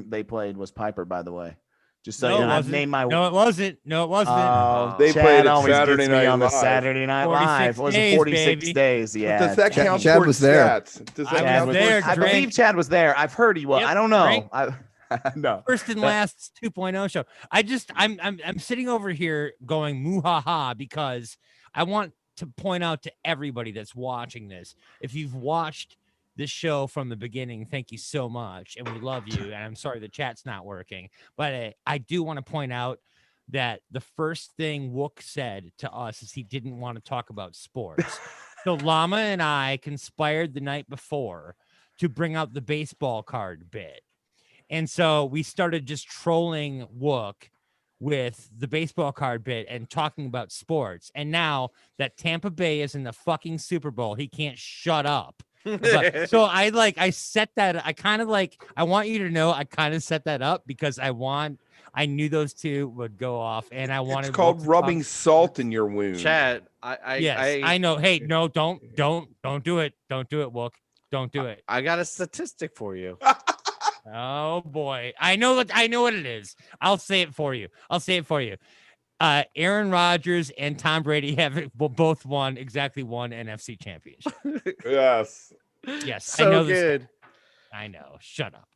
they played was Piper, by the way. Just so No, you it know, I've wasn't. named my No, it wasn't. No, it wasn't. They Chad played it always Saturday gets me Night on the Live. Saturday Night 46 Live. Was it days, 46 baby. days? Yeah. Does that count Chad towards was there. stats? Does that I Chad was count there, towards- I Drink. believe Chad was there. I've heard he was. Yep, I don't know. Drink. No. First and last 2.0 show. I'm sitting over here going moo-ha-ha because I want to point out to everybody that's watching this. If you've watched this show from the beginning, thank you so much. And we love you. And I'm sorry the chat's not working. But I do want to point out that the first thing Wook said to us is he didn't want to talk about sports. So Llama and I conspired the night before to bring out the baseball card bit. And so we started just trolling Wook with the baseball card bit and talking about sports. And now that Tampa Bay is in the fucking Super Bowl, he can't shut up. So I set that. I want you to know I kind of set that up because I want I knew those two would go off, and I wanted. It's Will called to rubbing talk- salt in your wound. Chad, Yes, I know. Hey, no, don't do it. Don't do it, Wook. Don't do it. I got a statistic for you. Oh boy, I know what it is. I'll say it for you. Aaron Rodgers and Tom Brady have both won exactly one NFC championship. Yes. Yes, So I know this. good. I know. Shut up.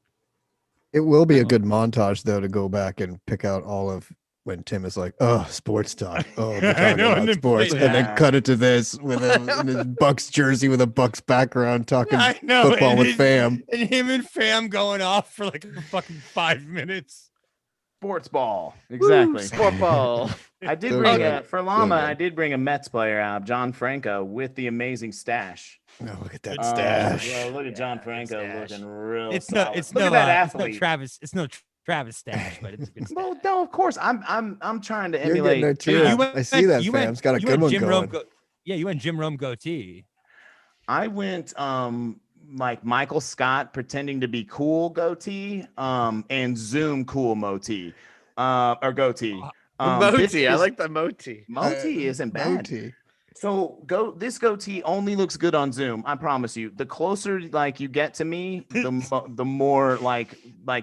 It will be a good montage though to go back and pick out all of when Tim is like, "Oh, sports talk. Oh, we're I talking know, and about then sports," play and then that. cut it to this with him in his Bucks jersey with a Bucks background talking I know. football and with his- fam. And him and fam going off for like fucking 5 minutes. Sports ball. Exactly. Sport ball. I did So bring good. for Llama. good. I did bring a Mets player out, John Franco, with the amazing stash. Oh, look at that Good stash. Well, look at John Franco stash. looking real. It's no, solid. it's look no, at that it's no athlete. Travis. It's no Travis stash, but it's a good stash. Well, no, of course. I'm trying to You're emulate. getting there too. You went- I see that, you fam. went- It's got a you good went one Jim Rome going. yeah, you went Jim Rome goatee. I went like Michael Scott pretending to be cool goatee, and Zoom cool moti, or goatee. This Moti. I is- like the moti. Moti isn't bad. Moti. So this goatee only looks good on Zoom. I promise you. The closer like you get to me, the more like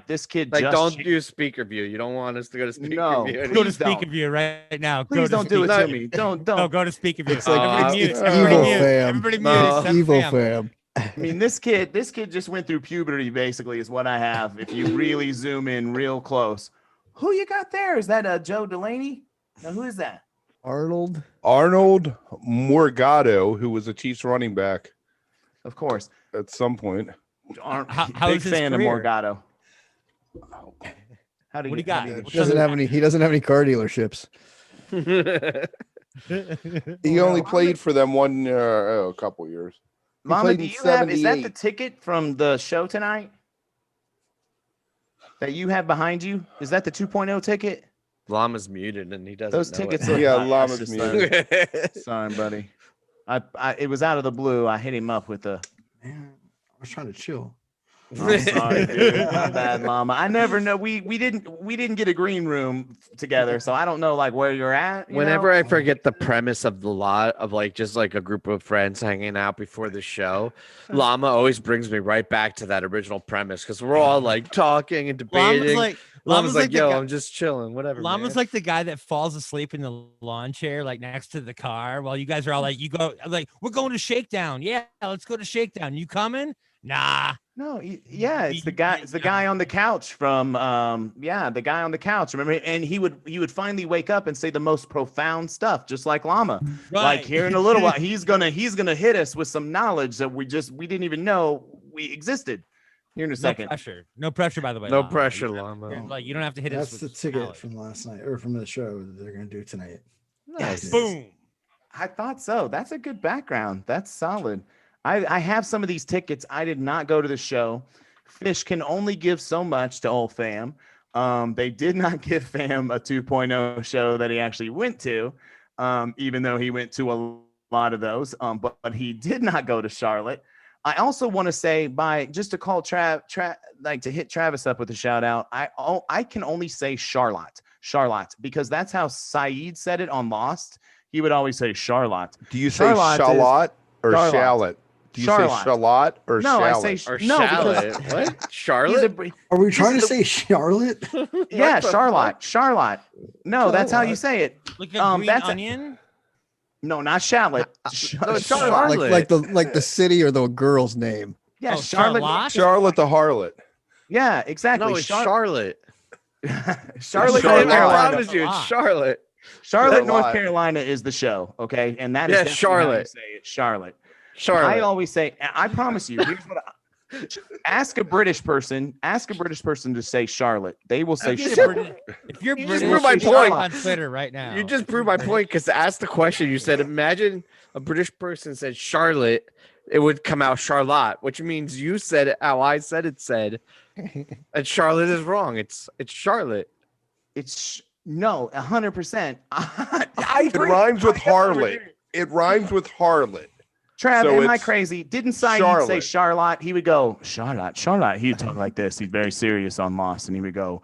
this kid. Like, just don't changed. do speaker view. You don't want us to go to speaker No. view. Go to Please don't. speaker view right now. Please don't do it to me. No, Don't. go to speaker view. It's like everybody it's mute. evil, Everybody mute. fam. Everybody mute. No. except Evil fam. fam. I mean, this kid just went through puberty. Basically, is what I have. If you really zoom in real close, who you got there? Is that Joe Delaney? Now, who is that? Arnold. Arnold Morgado, who was a Chiefs running back Of course. at some point. How Big is his fan of career? Morgado. How do What do you how got? do What He doesn't have any. He doesn't have any car dealerships. He only played for them a couple years. He Mama, played do in you have? Is that the 78. ticket from the show tonight that you have behind you? Is that the 2.0 ticket? Llama's muted and he doesn't. Those know tickets it. look Yeah, like- Llama's that's muted. Sorry, buddy. It was out of the blue. I hit him up with the. Man, I was trying to chill. I'm sorry, dude. My bad, Llama. I never know. We didn't get a green room together, so I don't know like where you're at. Whenever I forget the premise of the lot of like just like a group of friends hanging out before the show, Llama always brings me right back to that original premise because we're all like talking and debating. Llama's like, the yo, guy- I'm just chilling, whatever. Llama's man. like the guy that falls asleep in the lawn chair, like next to the car, while you guys are all like, we're going to Shakedown. Yeah, let's go to Shakedown. You coming? Nah. No, yeah, it's the guy. It's the guy on the couch from the guy on the couch. Remember, and he would finally wake up and say the most profound stuff, just like Llama. Like here in a little while, he's gonna hit us with some knowledge that we didn't even know we existed. Here in a second. No pressure, by the way. no Llama. pressure, You're Llama. Like you don't have to hit That's us. the with ticket knowledge. from last night or from the show that they're gonna do tonight. Nice. Boom. I thought so. That's a good background. That's solid. I have some of these tickets. I did not go to the show. Fish can only give so much to old fam. They did not give fam a 2.0 show that he actually went to, even though he went to a lot of those. But he did not go to Charlotte. I also want to say just to call like to hit Travis up with a shout out. I can only say Charlotte, because that's how Saeed said it on Lost. He would always say Charlotte. Do you say Charlotte is- shallot or Charlotte. shallot? Do you Charlotte. say shallot or No, I shallot? say Or no, Charlotte. because What? he's Charlotte? Are we trying is to say Charlotte? yeah, What the Charlotte. Charlotte. No, that's how you Charlotte. say it. Like a green that's onion. No, not Charlotte. no, Charlotte. Charlotte. Like the city or the girl's name. Yeah, Oh, Charlotte. Charlotte? Charlotte the harlot. Yeah, exactly. No, it's Charlotte. Charlotte, Charlotte. North I Carolina. promise you, it's Charlotte. Charlotte, North Charlotte. Carolina is the show. Okay, and that is Yeah, definitely how you Charlotte. say it, Charlotte. Charlotte. I always say. I promise you. Here's what. Ask a British person to say Charlotte. They will say If Charlotte. you're You British, just proved my share point. on Twitter right now. You just proved my point because to ask the question, you said, imagine a British person said Charlotte, it would come out Charlotte, which means you said it how I said it said. And Charlotte is wrong. It's Charlotte. It's no, 100%. It rhymes with harlot. It rhymes with harlot. Trav, So am I it's crazy? Didn't Saeed say Charlotte. Charlotte? He would go, Charlotte. He'd talk like this. He's very serious on Lost. And he would go,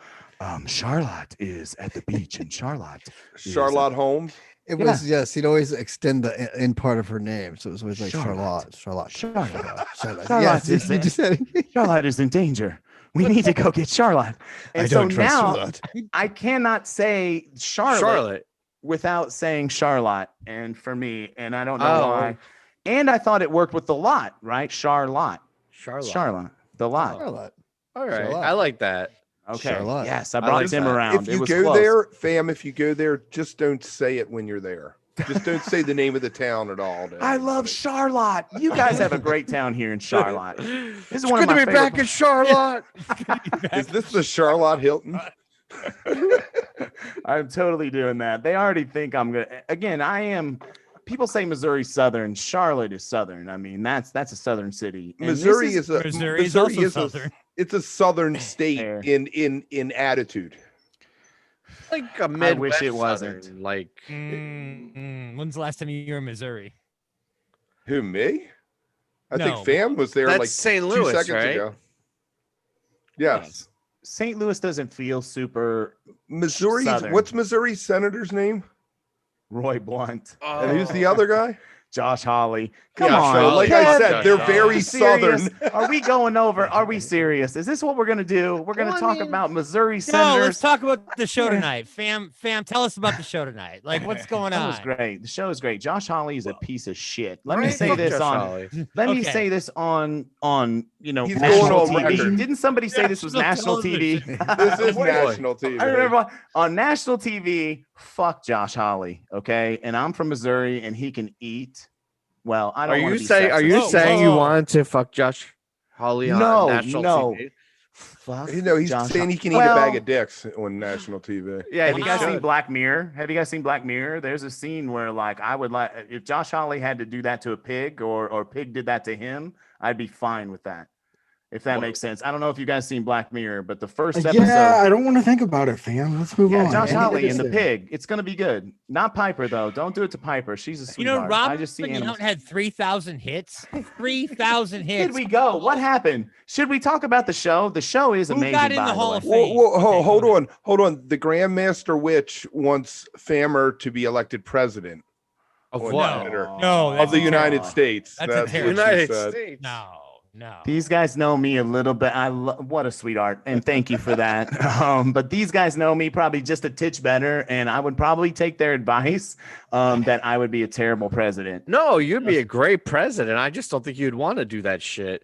Charlotte is at the beach, and Charlotte. Charlotte Holmes. It was yes. He'd always extend the in part of her name, so it was always like Charlotte. Charlotte. Charlotte. Yes, you just said Charlotte is in danger. We need to go get Charlotte. And I don't so trust now Charlotte. I cannot say Charlotte without saying Charlotte. And for me, and I don't know why. And I thought it worked with the lot, right? Charlotte. The lot. Charlotte. All right. Charlotte. I like that. Okay. Charlotte. Yes, I brought like Tim that. around. If It you was go close. there, fam, if you go there, just don't say it when you're there. Just don't say the name of the town at all. I love Charlotte. You guys have a great town here in Charlotte. This is It's one of good my to be back favorite- in Charlotte. Is this the Charlotte Hilton? I'm totally doing that. They already think I'm gonna. Again, I am. People say Missouri Southern. Charlotte is Southern. I mean, that's a Southern city. And this Missouri is a Missouri is also Southern. It's a Southern state Fair. in attitude. Like a Midwest wish it wasn't. Southern, like When's the last time you were in Missouri? Who, me? I No. think Fam was there that's like St. 2 Louis, seconds right? ago. Yes. St. Louis doesn't feel super Missouri's Southern. what's Missouri's senator's name? Roy Blunt. And who's the other guy? Josh Hawley. Come Yeah, on. so like Kev, I said, they're very serious? southern. Are we going over? Are we serious? Is this what we're gonna do? We're gonna Well, I talk mean- about Missouri No, senators. let's talk about the show tonight. Fam, tell us about the show tonight. Like, what's going That was on? great. The show is great. Josh Hawley is a piece of shit. Let me Right? say Fuck this Josh on. Hawley. Let me Okay. say this on He's national going on TV. record. Didn't somebody say this was National national TV? This is Boy. national TV. I remember on national TV. Fuck Josh Hawley. Okay, and I'm from Missouri, and he can eat. Well, I don't. Are you wanna be saying? Are you sexist. Whoa, saying you whoa. wanted to fuck Josh Hawley on No, national no. TV? Fuck. You know, he's Josh saying he can eat Well, a bag of dicks on national TV. Yeah, Have you guys Wow. seen Black Mirror? Have you guys seen Black Mirror? There's a scene where, like, I would like if Josh Hawley had to do that to a pig, or pig did that to him, I'd be fine with that. If that makes sense. I don't know if you guys seen Black Mirror, but the first episode. Yeah, I don't want to think about it, fam. Let's move Yeah, on. Josh man. Hawley and the Get this pig. It's gonna be good. Not Piper though. Don't do it to Piper. She's a You sweetheart. know, Rob I just see animals. Yount had 3,000 hits. 3,000 hits. Did we go? What happened? Should we talk about the show? The show is Who amazing. got in by the Hall way. of Whoa, Fame? Okay, hold go on, hold on. The Grandmaster Witch wants Fammer to be elected president Of on what? Twitter No, of that's the a United terrible- States. that's a That's terrible- what she United said. States. No. These guys know me a little bit. What a sweetheart, and thank you for that. But these guys know me probably just a titch better, and I would probably take their advice that I would be a terrible president. No, you'd be a great president. I just don't think you'd want to do that shit.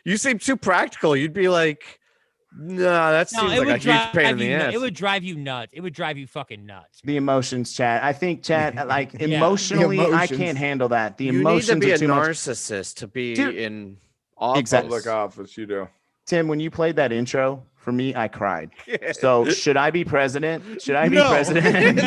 You seem too practical. You'd be like, no, that No, seems it like a would huge pain in drive the you. ass. It would drive you nuts. It would drive you fucking nuts. The emotions, chat. I think, chat. Like Yeah. emotionally, I emotions. can't handle that. The you need to emotions be are a too much. narcissist to be Dude, in office. exactly. Public office, you do. Tim, when you played that intro for me, I cried. So should I be president? Should I be president?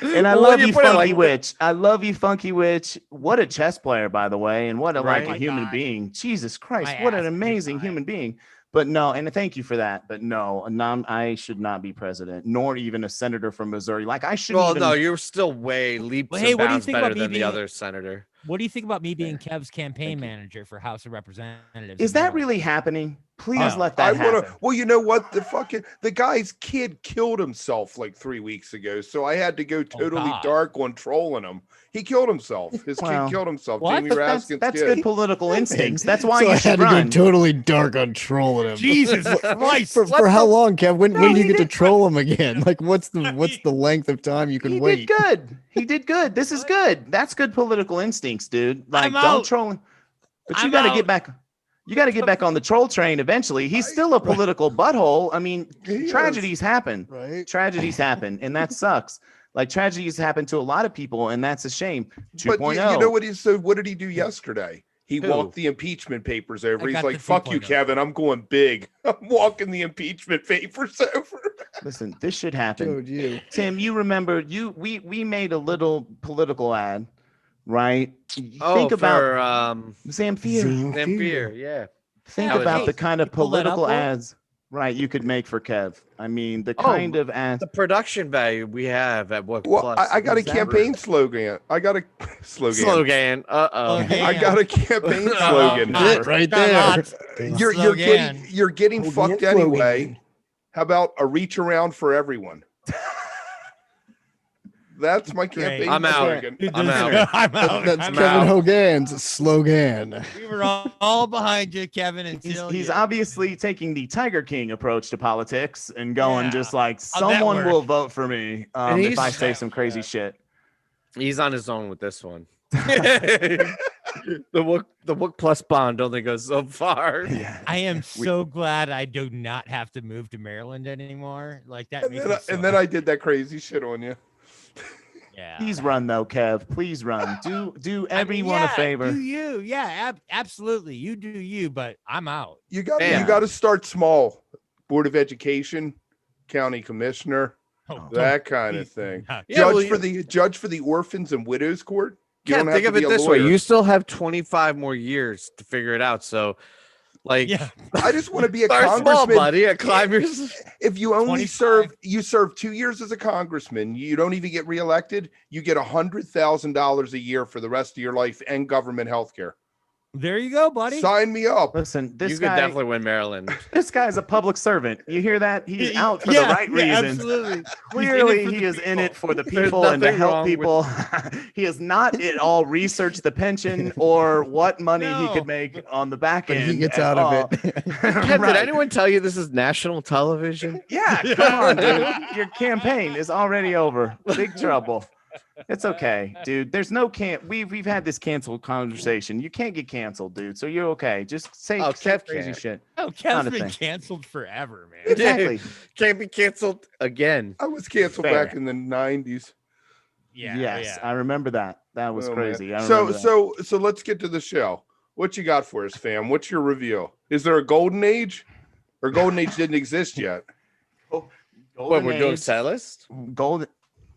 And I Well, love you you, put it Funky like- Witch. I love you, Funky Witch. What a chess player, by the way, and what a Right. like Oh a my human God. being. Jesus Christ, My what ass an is amazing dying. human being. But no, and thank you for that. But no, I should not be president, nor even a senator from Missouri. Like I shouldn't. Well, even, no, you're still way leaps Well, hey, and what do you bounds think better about me than the being- other senator. What do you think about me being Kev's campaign manager for House of Representatives? Is in that Maryland? really happening? Please Oh, let that happen. Well, you know what? The guy's kid killed himself like 3 weeks ago, so I had to go totally God. dark on trolling him. He killed himself. His Well, kid killed himself. what? Jamie But that's Raskin's that's kid. good political instincts. That's why so you I had should to run. go totally dark on trolling him. Jesus Christ! For how long, Kev? When do he you get to did- troll him again? Like, what's the length of time you can He wait? did good. He did good. This is good. That's good political instincts, dude. Like, I'm don't out. troll him. But you I'm got to out. get back. You got to get back on the troll train eventually. He's still a political butthole. I mean, He is. tragedies happen. Right? Tragedies happen, and that sucks. Like tragedies happen to a lot of people, and that's a shame. 2.0. But you know what he said? What did he do yesterday? He Who? walked the impeachment papers over. I He's got like, the "Fuck you, 2.0. Kevin. I'm going big. I'm walking the impeachment papers over." Listen, this should happen. Showed you. Tim, you remember we made a little political ad, right? Oh, Think about for Zamfir. Zamfir, yeah. Think That was about nice. the kind of Pull that up, political Will? ads, right? You could make for Kev. I mean, the Oh, kind of ads. The production value we have at what Well, plus? I got a Exactly. campaign slogan. I got a slogan. slogan. Okay. I got a campaign slogan. Uh, It right Charlotte. there. You're Slogan. getting Slogan, fucked slogan. anyway. How about a reach around for everyone? That's my Great. campaign I'm out. slogan. Dude, I'm this- out. I'm out. That's I'm Kevin out. Hogan's slogan. We were all behind you, Kevin. Until He's you- obviously taking the Tiger King approach to politics and going Yeah. just like How'd that someone will work? vote for me And if I he's- say some crazy shit. He's on his own with this one. the Wook plus bond only goes so far. Yeah. I am so glad I do not have to move to Maryland anymore. Like that And makes then, me so and then I did that crazy shit on you. yeah. Please run though, Kev. Please run. Do I mean, everyone yeah, a favor. Do you? Yeah, absolutely. You do you, but I'm out. You got Yeah. you got to start small. Board of Education, county commissioner, Oh, that kind of please thing. not. Yeah, well, Judge for the orphans and widows court. You Yeah, don't think have of to it be a this way: lawyer. you still have 25 more years to figure it out. So, like, Yeah. I just want to be a start small, congressman. buddy. A climber's. If you only 25. you serve 2 years as a congressman, you don't even get reelected. You get $100,000 a year for the rest of your life and government health care. There you go, buddy. Sign me up. Listen, this You could guy definitely win Maryland. this guy's a public servant. You hear that? He's Yeah, out for yeah, the right yeah, reasons. Absolutely. Clearly, for he the is in it people. for the There's people and to nothing help wrong with- people. He has not at all researched the pension or what money he No. could make on the back But end. he gets at out of all. it. Kev, Right. did anyone tell you this is national television? Yeah, come on, dude. Your campaign is already over. Big trouble. It's okay, dude. There's no We've had this canceled conversation. You can't get canceled, dude. So you're okay. Just say, Oh, say Kev crazy can't. shit. Oh, Not Kev's a been thing. canceled forever, man. Exactly. Can't be canceled again. I was canceled Fair. back in the 90s. Yeah. Yes, yeah. I remember that. That was Oh, man. crazy. I So remember that. so let's get to the show. What you got for us, fam? What's your review? Is there a golden age? Or golden age didn't exist yet? What, Golden we're doing Age, set list? Golden.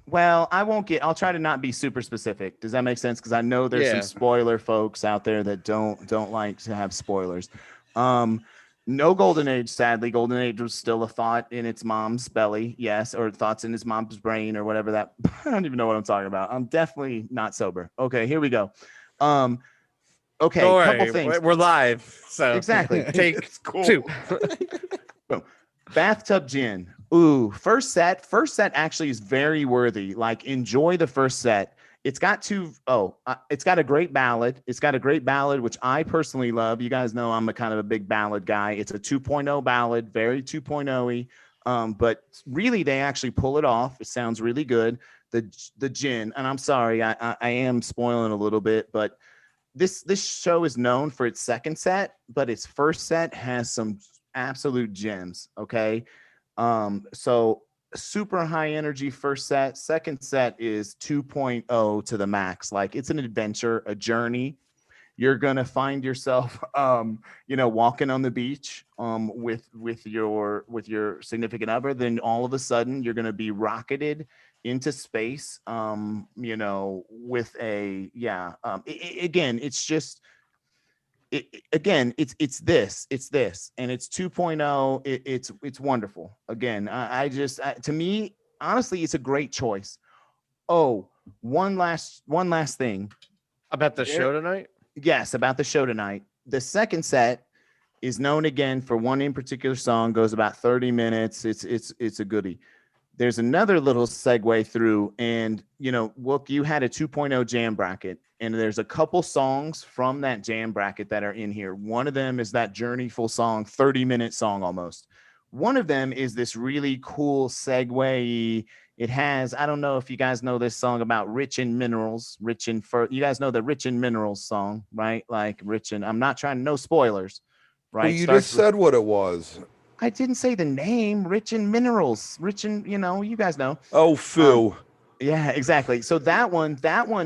Well, I'll try to not be super specific. Does that make sense? Because I know there's Yeah. some spoiler folks out there that don't like to have spoilers. No Golden Age, sadly. Golden Age was still a thought in its mom's belly, yes, or thoughts in his mom's brain or whatever that. I don't even know what I'm talking about. I'm definitely not sober. Okay, here we go. Okay, Don't couple worry, things. we're live. So Exactly. take It's cool. 2. Bathtub gin. Ooh, first set actually is very worthy. Like, enjoy the first set. It's got it's got a great ballad. It's got a great ballad, which I personally love. You guys know I'm a kind of a big ballad guy. It's a 2.0 ballad, very 2.0-y. But really, they actually pull it off. It sounds really good. The gin, and I'm sorry, I am spoiling a little bit, but this show is known for its second set, but its first set has some absolute gems. Okay. So super high energy first set. Second set is 2.0 to the max. Like, it's an adventure, a journey. You're gonna find yourself walking on the beach with your significant other. Then all of a sudden you're gonna be rocketed into space with a again, it's just it's this and it's 2.0. It's wonderful. Again, to me, honestly, it's a great choice. Oh, one last thing. About the show tonight? Yes, about the show tonight. The second set is known again for one in particular song, goes about 30 minutes. It's a goodie. There's another little segue through, and Wook, you had a 2.0 jam bracket, and there's a couple songs from that jam bracket that are in here. One of them is that journeyful song, 30-minute song almost. One of them is this really cool segue. It has, I don't know if you guys know this song about rich in minerals, you guys know the rich in minerals song, right? Like rich in, I'm not trying, no spoilers, right? Well, you Starts just said what it was. I didn't say the name, rich in minerals, rich in, you guys know. Oh, foo. Yeah, exactly. So that one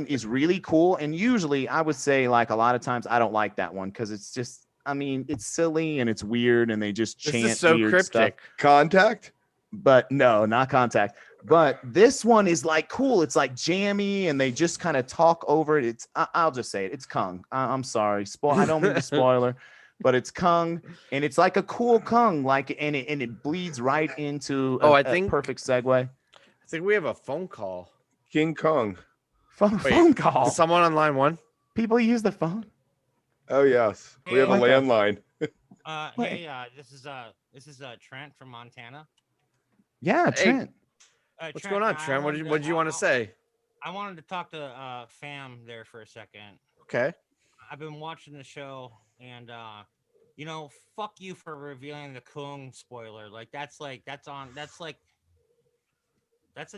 is really cool. And usually I would say, like, a lot of times I don't like that one because it's just, it's silly and it's weird and they just This chant is so weird cryptic. stuff. Contact? But no, not Contact. But this one is like cool. It's like jammy and they just kind of talk over it. I'll just say it. It's Kung. I'm sorry. I don't mean to spoiler. But it's Kung, and it's like a cool Kung, like, and it bleeds right into I a think perfect segue. I think we have a phone call. King Kong. Phone call. Is someone on line 1? People use the phone. Oh, yes. We have a What the- landline. Hey, this is Trent from Montana. Yeah, Trent. What's Trent, going on, I Trent? What wanted did you want to say? I wanted to talk to Fam there for a second. Okay. I've been watching the show, and fuck you for revealing the Kung spoiler. That's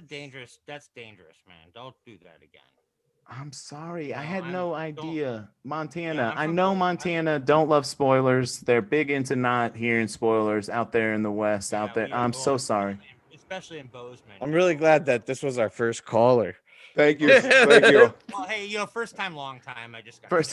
dangerous, man. Don't do that again. I'm sorry. I No, had I'm- no don't- idea. Montana. Yeah, I'm I from know Bo- I'm- Montana don't love spoilers. They're big into not hearing spoilers out there in the West. Out there. I'm so sorry. Especially in Bozeman. I'm really glad that this was our first caller. Thank you. Thank you. Well, hey, first time, long time. I just got First,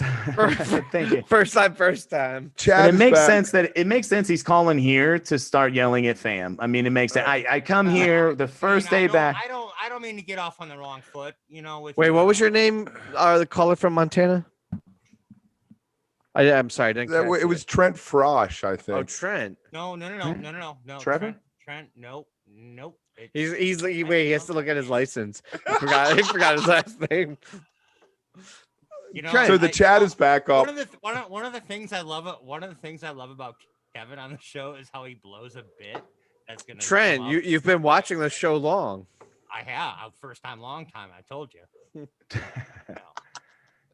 thank you. First time. Chad And is it makes back. sense that it makes sense he's calling here to start yelling at fam. I mean, it makes sense. I come here the first day back. I don't mean to get off on the wrong foot. With Wait, what was your name? The caller from Montana? I'm sorry, I didn't catch It was Trent Frosch, I think. Oh, Trent. No. Trevor? Trent. Nope. He's wait. He has to look at his license. He forgot his last name. So the chat is back up. One of the things I love about Kevin on the show is how he blows a bit. That's gonna Trent, come up. you've been watching the show long. I have first time, long time. I told you.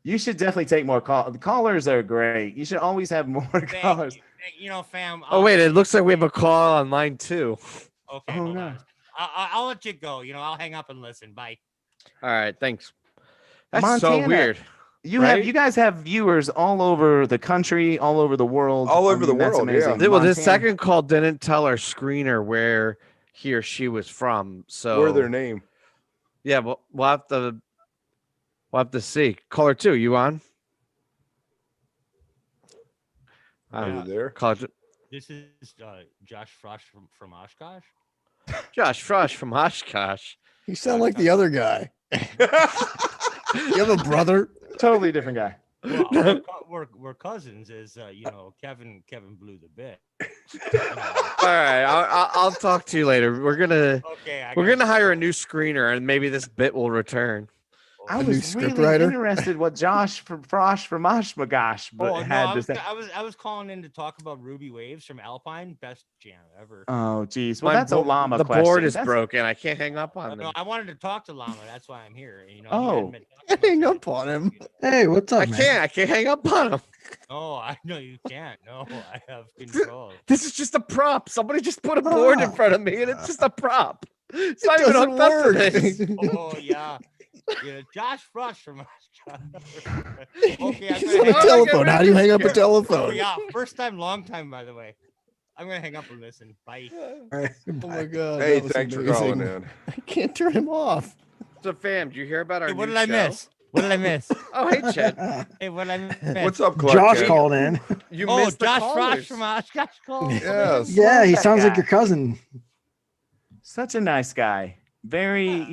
You should definitely take more calls. The callers are great. You should always have more callers. Fam. Oh wait, it looks like we have a call on line 2. Okay. Oh, hold no. on. I'll let you go. I'll hang up and listen. Bye. All right, thanks. That's so Montana, weird. You guys have viewers all over the country, all over the world. All over the that's world, yeah. amazing. Well, this Montana- second call didn't tell our screener where he or she was from. So Or their name. Yeah, we'll have to see. Caller 2, you on? Are you there? Caller, This is Josh Frosch from Oshkosh. Josh Frosch from Oshkosh. You sound like the other guy. You have a brother? Totally different guy. Well, we're cousins. Kevin blew the bit. All right, I'll talk to you later. We're gonna hire a new screener, and maybe this bit will return. I A new was script really writer? interested what Josh from Frosh from Oshkosh had to say. I was calling in to talk about Ruby Waves from Alpine, best jam ever. Oh, geez. Well, that's a llama The question. board is That's- broken. I can't hang up on No, them. I wanted to talk to Llama. That's why I'm here. He Oh. hadn't been talking Hang about up on him. it. Hey, what's up, I man? can't hang up on him. No, I know you can't. No, I have control. This is just a prop. Somebody just put a board in Ah. front of me, and it's just a prop. It's It not even doesn't hooked up to work. this. Oh yeah, Josh Frosch from. Okay, He's I'm on gonna a hang up. telephone. How do you hang up a Oh telephone? yeah, first time, long time. By the way, I'm gonna hang up and listen. Bye. All right, Oh my god. Hey, that was thanks for amazing. calling in. I can't turn him off. So, fam, did you hear about our Hey, what new did I show? miss? What did I miss? Oh, hey, Chet. Hey, what did I miss? What's up, Clark? Josh Kent? called in. You Oh, missed the Josh callers. Frosch from Oshkosh called. Yes. Yeah, he that sounds like guy. your cousin. Such a nice guy. Very,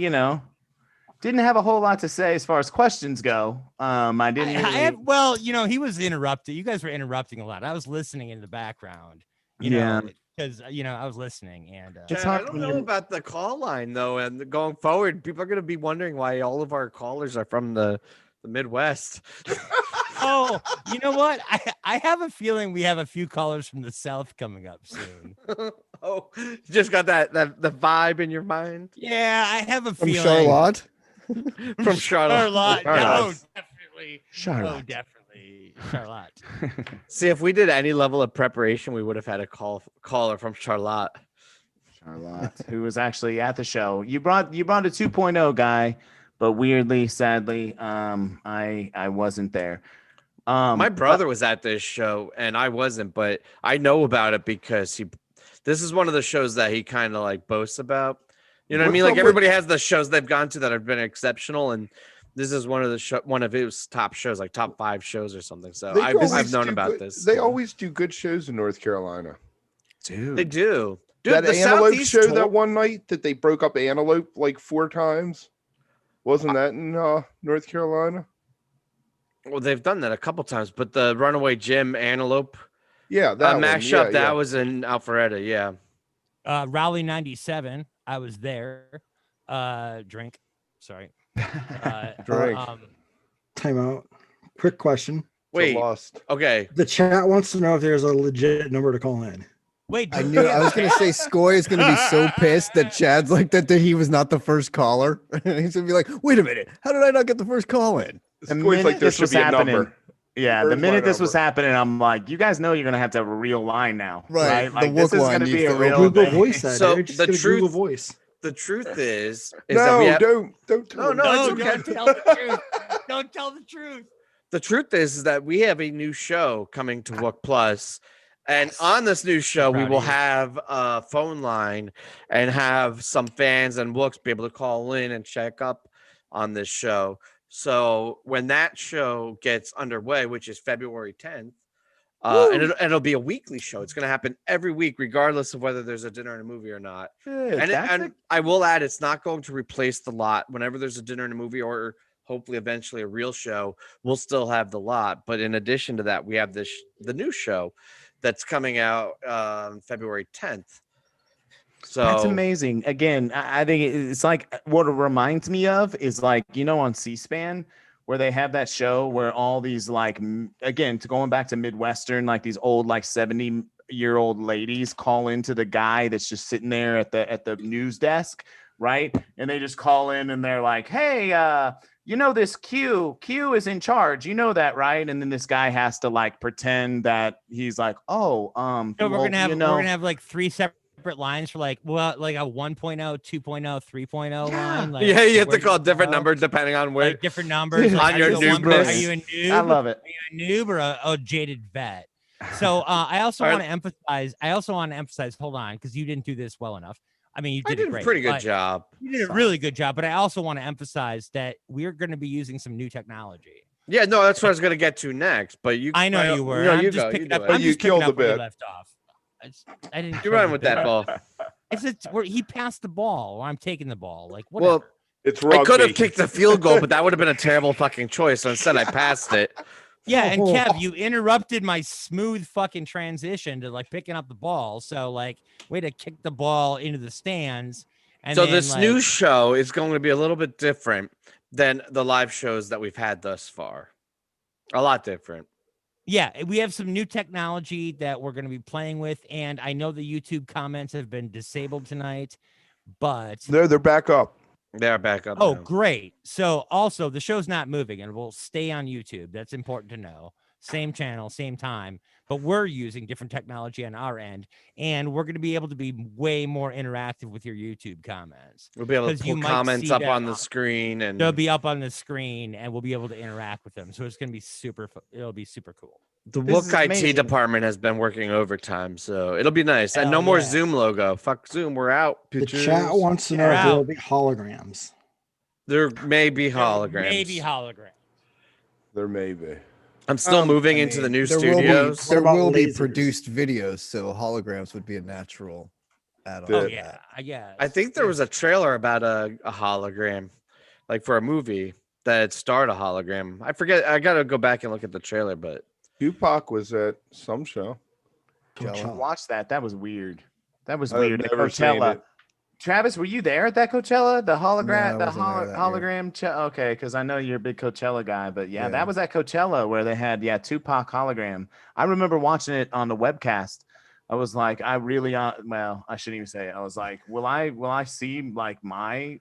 didn't have a whole lot to say as far as questions go. I didn't. Really... Well, he was interrupted. You guys were interrupting a lot. I was listening in the background. Yeah. Because I was listening and. It's Chet, I hard don't when know you're- about the call line, though, and going forward, people are going to be wondering why all of our callers are from the Midwest. Oh, you know what? I have a feeling we have a few callers from the South coming up soon. Oh, you just got the vibe in your mind Yeah, I have a From feeling. Charlotte? from Charlotte. Charlotte. No, Charlotte. definitely. Charlotte. Oh, definitely. Charlotte. See, if we did any level of preparation, we would have had a caller from Charlotte. Charlotte, who was actually at the show. You brought a 2.0 guy, but weirdly, sadly, I wasn't there. My brother was at this show and I wasn't, but I know about it because this is one of the shows that he kind of like boasts about. You know what I mean? What's Like up everybody has the shows they've gone to that have been exceptional, and this is one of his top shows, like top 5 shows or something. So They I've always known do about good- this. They always do good shows in North Carolina. Dude. They do. Dude, That the Antelope Southeast show tour- that one night that they broke up Antelope like 4 times. Wasn't that in North Carolina? Well, they've done that a couple times, but the Runaway Jim Antelope Yeah, that one. mashup Yeah, that yeah. was in Alpharetta. Yeah. Raleigh 97. I was there. Drink. Sorry. Drink. Time out. Quick question. It's a Wait. lost. Okay. The chat wants to know if there's a legit number to call in. Wait, I knew I was gonna say Skoy is gonna be so pissed that Chad's like that he was not the first caller. He's gonna be like, wait a minute, how did I not get the first call in? The Squid's minute like there this should was be a happening, number. yeah, Where's the my minute this was number? happening, I'm like, you guys know you're gonna have to have a real line now, Right, right? the Like this wook is line gonna be needs a to real open. Google thing. voice that. So Eric. Just the get a Google truth- voice. The truth is No, that we have, don't tell No, them. it's No, okay. don't tell the truth. Don't tell the truth. the truth is that we have a new show coming to Wook Plus. And on this new show, we proud will of you. have a phone line and have some fans and Wooks be able to call in and check up on this show. So when that show gets underway, which is February 10th, and it'll be a weekly show. It's going to happen every week, regardless of whether there's a dinner and a movie or not. Shit, And I will add, it's not going to replace the lot. Whenever there's a dinner and a movie, or hopefully eventually a real show, we'll still have the lot. But in addition to that, we have the new show that's coming out February 10th. So That's amazing. Again, I think it's like what it reminds me of is like, you know, on C-SPAN where they have that show where all these like, again, to going back to Midwestern, like these old, like 70-year-old ladies call into the guy that's just sitting there at the news desk, right? And they just call in and they're like, hey, you know, this Q is in charge. You know that, right? And then this guy has to like pretend that he's like, oh, So we're well, gonna you know, have like 3 separate lines for like a 1.0, 2.0, 3.0 line. Like, yeah, you have to where call you different go, numbers depending on where. like different numbers. On Like, your are you a one- noobness. Are you a noob? I love it. Are you a noob or a jaded vet? So I also All right. want to emphasize. Hold on, because you didn't do this well enough. I mean, you I did, did a a great, pretty good but job. You did a really good job, but I also want to emphasize that we're going to be using some new technology. Yeah, no, that's what I was going to get to next. But you, I know you were. No, I'm you just go. You picking do up. it. I'm You just picking killed up the where you bit. left off. I didn't. You kill run the with bit. that ball. He passed the ball, or I'm taking the ball. Like Well, whatever. It's I rugby. could have kicked the field goal, but that would have been a terrible fucking choice. So instead, I passed it. Yeah, and Kev, you interrupted my smooth fucking transition to like picking up the ball. So like, way to kick the ball into the stands. And So then, this like, new show is going to be a little bit different than the live shows that we've had thus far. A lot different. yeah, we have some new technology that we're going to be playing with, and I know the YouTube comments have been disabled tonight, but They're back up. They're back up. oh, now. great. So also the show's not moving and will stay on YouTube. That's important to know. Same channel, same time, but we're using different technology on our end, and we're going to be able to be way more interactive with your YouTube comments. We'll be able to 'Cause you put might comments see up that on the screen, and They'll be up on the screen, and we'll be able to interact with them. So it's going to be it'll be super cool. the This Wook is IT amazing. department has been working overtime, so it'll be nice. And Hell no more yeah. Zoom logo. Fuck Zoom. We're out. The Bitches. chat wants to know We're if there will out. be holograms. There may be holograms. Maybe hologram. There may be. I'm still moving I into the mean, new there studios. There What about will be lasers? produced videos, so holograms would be a natural add-on. Oh to yeah, that. I guess. I think there was a trailer about a hologram, like for a movie that starred a hologram. I forget. I gotta go back and look at the trailer, but Tupac was at some show. Coachella. Watch that. That was weird. That was I've weird. At never seen Coachella. it. Travis, were you there at that Coachella? The hologram, No, I the wasn't there that year. hologram. Okay, because I know you're a big Coachella guy, but yeah, Yeah. that was at Coachella where they had Tupac hologram. I remember watching it on the webcast. I was like, I really, well, I shouldn't even say it. I was like, will I see like my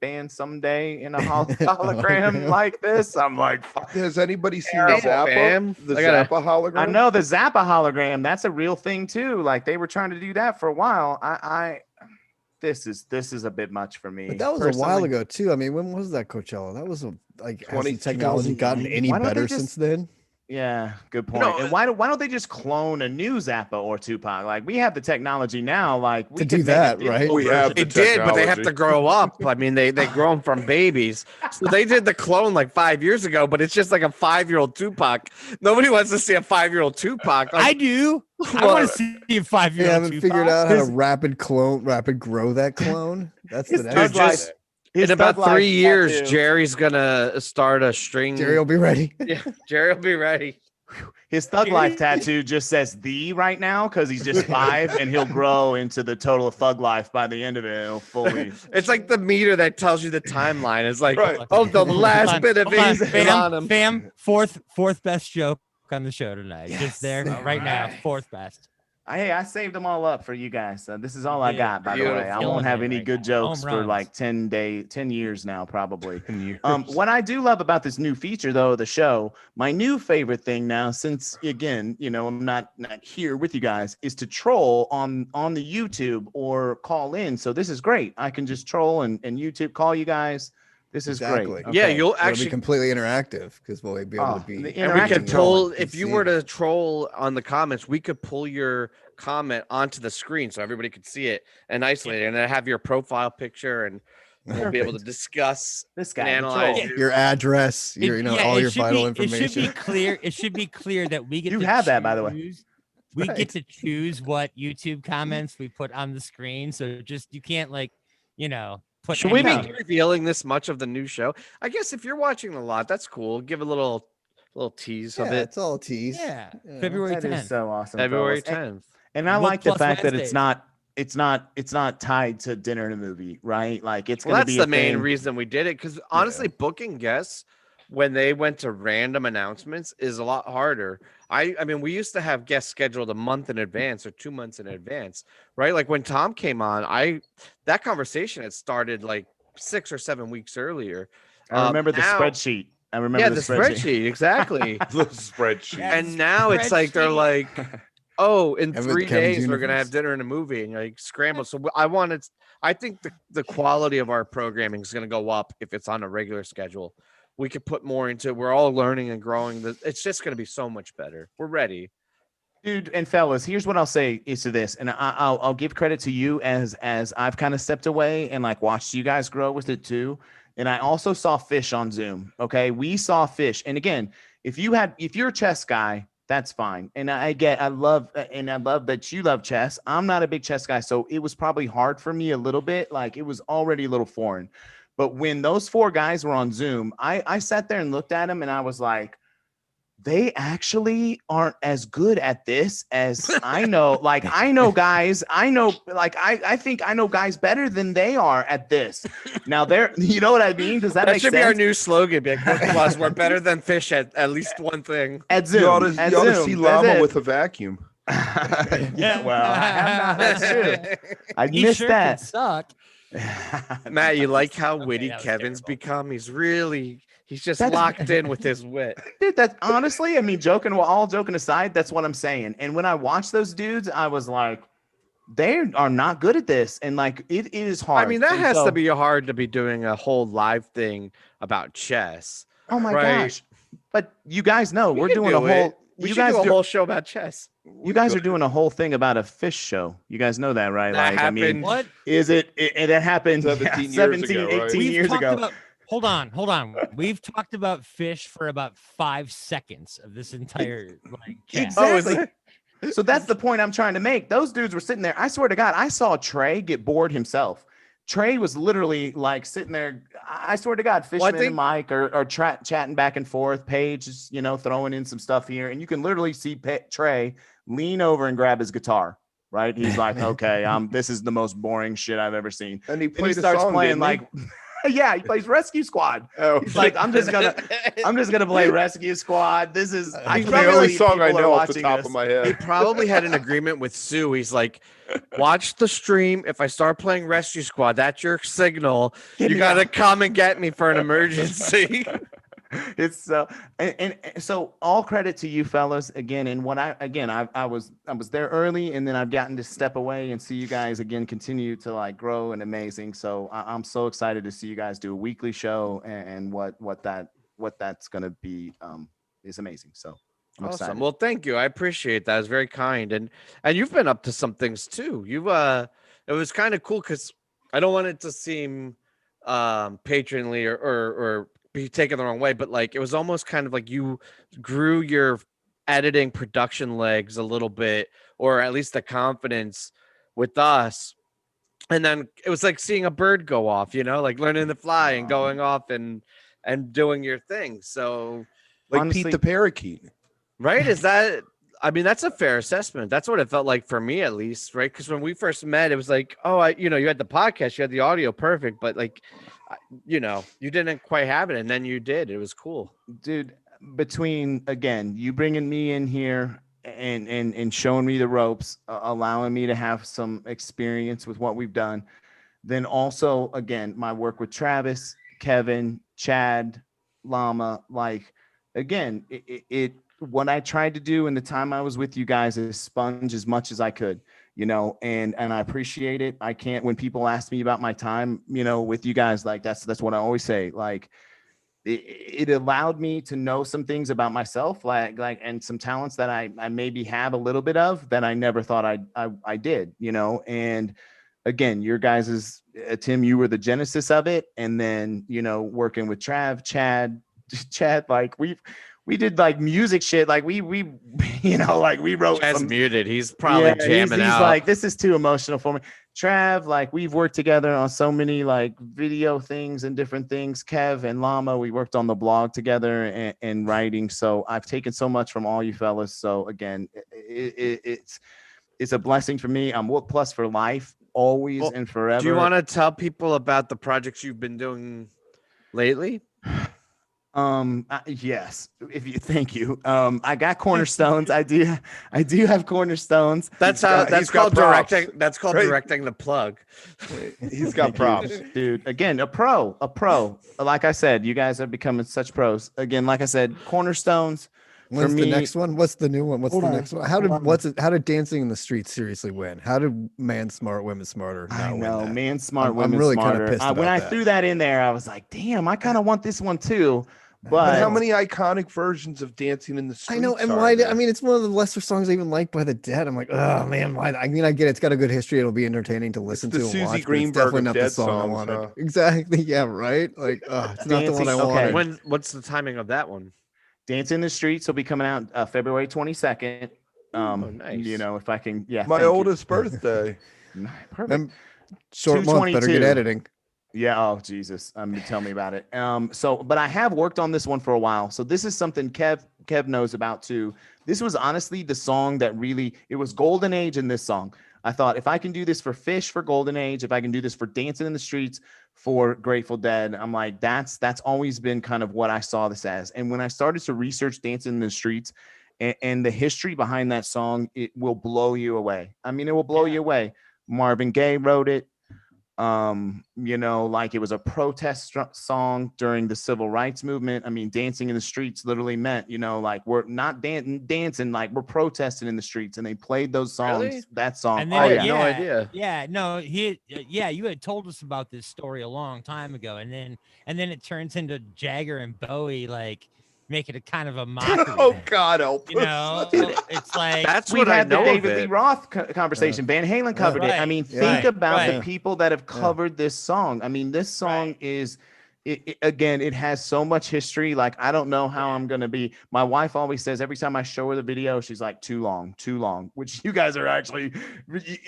band someday in a hologram like this? I'm like, fuck. Has anybody seen Terrible, the Zappa? fam. The I gotta- Zappa hologram? I know the Zappa hologram. That's a real thing too. Like they were trying to do that for a while. This is a bit much for me. But that was a while personally. ago too. I mean, when was that Coachella? That was like has 20 the technology gotten 2009? any Why don't they better just- since then? Yeah, good point. No, and why don't they just clone a new Zappa or Tupac? Like we have the technology now. Like we To could do make a that, digital right? We have version. it did, but they have technology. to grow up. I mean, they grow them from babies. So they did the clone like 5 years ago, but it's just like a 5-year-old Tupac. Nobody wants to see a 5-year-old Tupac. I Like, do. I Well, want to see a You 5-year-old. haven't figured out how to His- rapid grow that clone. That's His the thug next. life- just- his in about thug life 3 years, tattoo. Jerry's gonna start a string. Jerry will be ready. Yeah, Jerry will be ready. His thug life tattoo just says "the" right now because he's just 5, and he'll grow into the total thug life by the end of it. He'll fully. It's like the meter that tells you the timeline. It's like, Right. oh, the Hold last on, bit of hold on, it is on him. Fam, fourth best joke on the show tonight. Just there, right now, fourth best. I saved them all up for you guys. This is all I got, by the way. I Beautiful. won't have any Right good now. jokes Home for runs. like 10 years now, probably. What I do love about this new feature, though, the show, my new favorite thing now, since again, I'm not here with you guys, is to troll on the YouTube or call in. So this is great. I can just troll and YouTube call you guys. This is Exactly. great. Yeah, Okay. you'll It'll be actually completely interactive because we'll be able Oh, to be. the and we interactive could trolling. pull if you were to troll on the comments, we could pull your comment onto the screen so everybody could see it and isolate it, and then have your profile picture, and we'll be able to discuss This and guy, the analyze troll. you. your address, your all it your should vital be, information. It should be clear. It should be clear that we get You to have that, by the way. choose- We Right. get to choose what YouTube comments we put on the screen. So just you can't put. Should we be anything. revealing this much of the new show? I guess if you're watching a lot, that's cool. Give a little tease of Yeah, it. it's all a tease. Yeah, you know. February That is 10th. so awesome. February fellas. 10th. And I Wook like the plus fact that Wednesdays. it's not tied to dinner and a movie, right? Like it's Well, gonna that's be the a main thing. reason we did it. Because honestly, booking guests when they went to random announcements is a lot harder. I mean, we used to have guests scheduled a month in advance or 2 months in advance, right? Like when Tom came on, that conversation had started like 6 or 7 weeks earlier. I remember the now- spreadsheet. I remember Yeah, the the spreadsheet. spreadsheet, exactly. The spreadsheet. And now it's like they're Spreadsheet. like, oh, in Kevin's 3 days we're gonna universe. have dinner and a movie, and you're like scramble. So I think the quality of our programming is gonna go up if it's on a regular schedule. We could put more into it. We're all learning and growing. It's just gonna be so much better. We're ready. Dude and fellas, here's what I'll say is to this, and I'll give credit to you as I've kind of stepped away and like watched you guys grow with it too. And I also saw Fish on Zoom. Okay, we saw Fish, and again, if you're a chess guy, that's fine. And I love that you love chess. I'm not a big chess guy, so it was probably hard for me a little bit. Like it was already a little foreign. But when those 4 guys were on Zoom, I sat there and looked at them, and I was like, they actually aren't as good at this as I know. Like I know guys, I think I know guys better than they are at this. Now you know what I mean? Does that That make should sense? be our new slogan. Be like, "Work plus, we're better than Fish at least one thing." At Zoom. You ought to At see Zoom, Llama that's it. with a vacuum. Yeah, well, I have not. That's true. I He missed sure that. can suck. Matt, you like how witty that was Kevin's terrible. become? He's just That's- locked in with his wit. Dude, that's honestly, I mean, all joking aside, that's what I'm saying. And when I watched those dudes, I was like, they are not good at this. And like, it is hard. I mean, that And has so- to be hard to be doing a whole live thing about chess. Oh my right? gosh. But you guys know, we're can doing a do it. whole, We you should guys do a do- whole show about chess. you guys are doing a whole thing about a fish show. You guys know that, right? That Like, I mean, happened- What? is it that happened 17 years 17, ago, right? 18 years talked ago. about. Hold on. We've talked about Fish for about 5 seconds of this entire chat. Exactly. Oh, is it? So that's the point I'm trying to make. Those dudes were sitting there. I swear to God, I saw Trey get bored himself. Trey was literally like sitting there. I swear to God, Fishman think- and Mike are chatting back and forth. Paige is, throwing in some stuff here. And you can literally see Trey lean over and grab his guitar, right? He's like, okay, this is the most boring shit I've ever seen. And he And he played a starts song, playing didn't he? like, yeah, he plays Rescue Squad. Oh, He's like, I'm just gonna play Rescue Squad. This is I That's can't the only believe song I people are know off the watching top this. of my He head. probably had an agreement with Sue. He's like, watch the stream. If I start playing Rescue Squad, that's your signal. Get You me got to out. come and get me for an emergency. It's so and so all credit to you fellas again. And what I was there early, and then I've gotten to step away and see you guys again continue to like grow and amazing. So I'm so excited to see you guys do a weekly show, and what that's gonna be is amazing. So I'm Awesome. excited. Well, thank you. I appreciate that. It's very kind. And you've been up to some things too. It was kind of cool because I don't want it to seem patronly or be taken the wrong way, but like it was almost kind of like you grew your editing production legs a little bit, or at least the confidence with us. And then it was like seeing a bird go off, like learning to fly and going off and doing your thing. So Like Honestly- Pete the Parakeet. right? That's a fair assessment. That's what it felt like for me, at least, right? Because when we first met, it was like, you had the podcast, you had the audio perfect, but like, you didn't quite have it, and then you did. It was cool. Dude, between again you bringing me in here and showing me the ropes, allowing me to have some experience with what we've done. Then also, again, my work with Travis, Kevin, Chad, Llama, like, again, what I tried to do in the time I was with you guys is sponge as much as I could, and I appreciate it. I can't, when people ask me about my time, with you guys, like that's what I always say. Like, it allowed me to know some things about myself, and some talents that I maybe have a little bit of that I never thought I did, and again, your guys's Tim, you were the genesis of it. And then, working with Chad, like we did like music shit. Like we like we wrote Chad's some, muted. He's probably jamming he's out. like, this is too emotional for me. Trav, like we've worked together on so many like video things and different things. Kev and Llama, we worked on the blog together and writing. So I've taken so much from all you fellas. So again, it's a blessing for me. I'm Wook Plus for life, always and forever. Do you want to tell people about the projects you've been doing lately? Yes. Thank you. I got cornerstones. I do have cornerstones. That's called directing. That's called directing the plug. He's got props, dude. Again, a pro. Like I said, you guys are becoming such pros. Again, like I said, cornerstones. When's the next one? What's the new one? What's the next one? How did Dancing in the Streets seriously win? How did Man Smart, Women Smarter? I know, Man Smart, I'm Women really Smarter. Pissed about when I that. threw that in there, I was like, damn, I kind of want this one too. But how many iconic versions of Dancing in the Streets? I know, and why? I mean, it's one of the lesser songs I even like by the Dead. I'm like, oh man, why? I mean, I get it. It's got a good history. It'll be entertaining to listen to and Susie watch. But it's Greenberg definitely of not Dead the song songs, I wanted. huh? Exactly. Yeah. Right. Like, it's not the one I wanted. What's the timing of that one? Dancing in the Streets will be coming out February 22nd. Nice. If I can, my oldest birthday. Perfect. Short month, better get editing. Yeah. Oh, Jesus. Tell me about it. But I have worked on this one for a while. So this is something Kev knows about too. This was honestly the song that really, it was golden age in this song. I thought if I can do this for Fish for Golden Age, if I can do this for Dancing in the Streets for Grateful Dead, I'm like, that's always been kind of what I saw this as. And when I started to research Dancing in the Streets and the history behind that song, it will blow you away. I mean, it will blow you away. Marvin Gaye wrote it. Like it was a protest song during the civil rights movement. I mean, Dancing in the Streets literally meant, like we're not dancing, like we're protesting in the streets. And they played those songs, Really? that song. And then, no idea. Yeah, no, you had told us about this story a long time ago, and then it turns into Jagger and Bowie like make it a kind of a mockery. Oh God, help us. It's like that's we what had I know the David of Lee it. Roth conversation. Van Halen covered it. I mean, think about the people that have covered this song. I mean, this song is. Again, it has so much history. Like, I don't know how I'm going to be. My wife always says every time I show her the video, she's like, too long, which you guys are actually,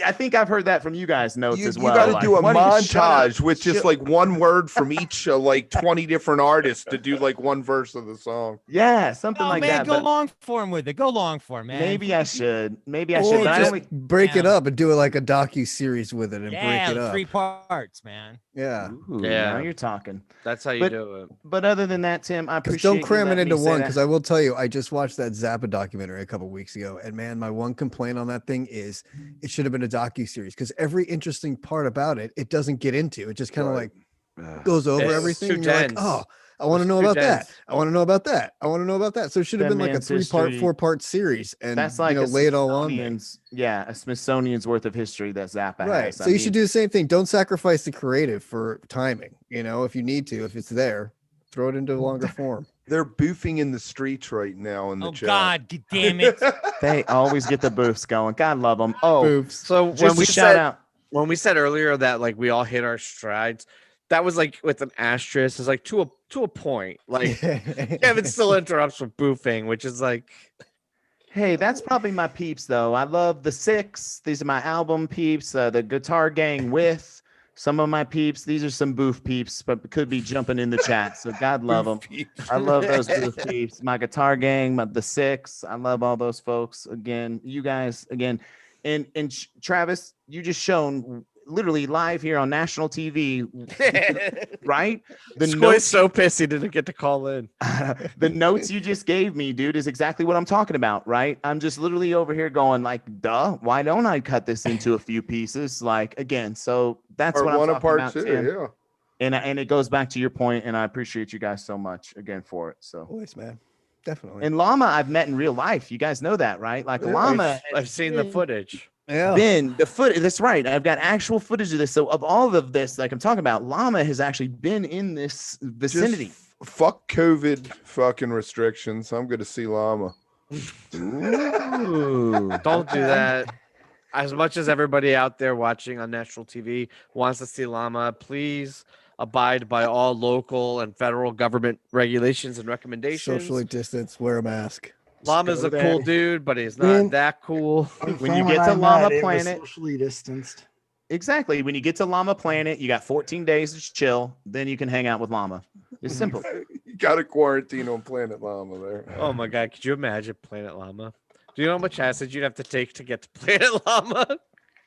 I think I've heard that from you guys notes as well. You got to do a montage with just like one word from each, like 20 different artists to do like one verse of the song. Yeah, something like that. Go long form with it. Go long form, man. Maybe I should. But just break it up and do it like a docu-series with it and break it up. 3 parts, man. Yeah. Ooh, now you're talking. That's how you do it. But other than that, Tim, I appreciate. Don't cram it into one, because I will tell you, I just watched that Zappa documentary a couple of weeks ago, and man, my one complaint on that thing is it should have been a docu-series, because every interesting part about it, it doesn't get into. It just kind of like goes over everything. And you're like, oh, I want to know about that. I want to know about that. I want to know about that. So it should have been like a 3-part, 4-part series, and that's like lay it all on there. Yeah, a Smithsonian's worth of history that Zappa has. So you should do the same thing. Don't sacrifice the creative for timing. If you need to, if it's there, throw it into longer form. They're boofing in the streets right now in the chat. God damn it. They always get the boofs going. God love them. Oh, boofs. So when we said earlier that like we all hit our strides, that was like with an asterisk. It's like to a point. Like Kevin still interrupts with boofing, which is like, hey, that's probably my peeps though. I love the Six. These are my album peeps. The Guitar Gang with some of my peeps. These are some boof peeps, but could be jumping in the chat. So God love them. I love those boof peeps. My Guitar Gang, the Six. I love all those folks. Again, you guys again. And Travis, you just shown literally live here on national TV, right? The Skoy's notes, so pissed he didn't get to call in. the notes you just gave me, dude, is exactly what I'm talking about, right? I'm just literally over here going like, duh, why don't I cut this into a few pieces? Like, again, so that's Part what I'm one talking and part about, two. Tim. Yeah. And it goes back to your point, and I appreciate you guys so much again for it. So, Always, man. Definitely. and Llama, I've met in real life. You guys know that, right? Like Yeah, Llama, I've seen the footage. Yeah. been the foot. That's right. I've got actual footage of this. So of all of this, like I'm talking about, Llama has actually been in this vicinity. Just fuck COVID fucking restrictions. I'm going to see Llama. Ooh. Don't do that. As much as everybody out there watching on national TV wants to see Llama, please abide by all local and federal government regulations and recommendations. Socially distance, wear a mask. Llama's go a there. cool dude, but he's not Man. that cool. When you get to Llama Planet- socially distanced. Exactly. When you get to Llama Planet, you got 14 days to chill. Then you can hang out with Llama. It's simple. You got to quarantine on Planet Llama there. Oh my god, could you imagine Planet Llama? Do you know how much acid you'd have to take to get to Planet Llama?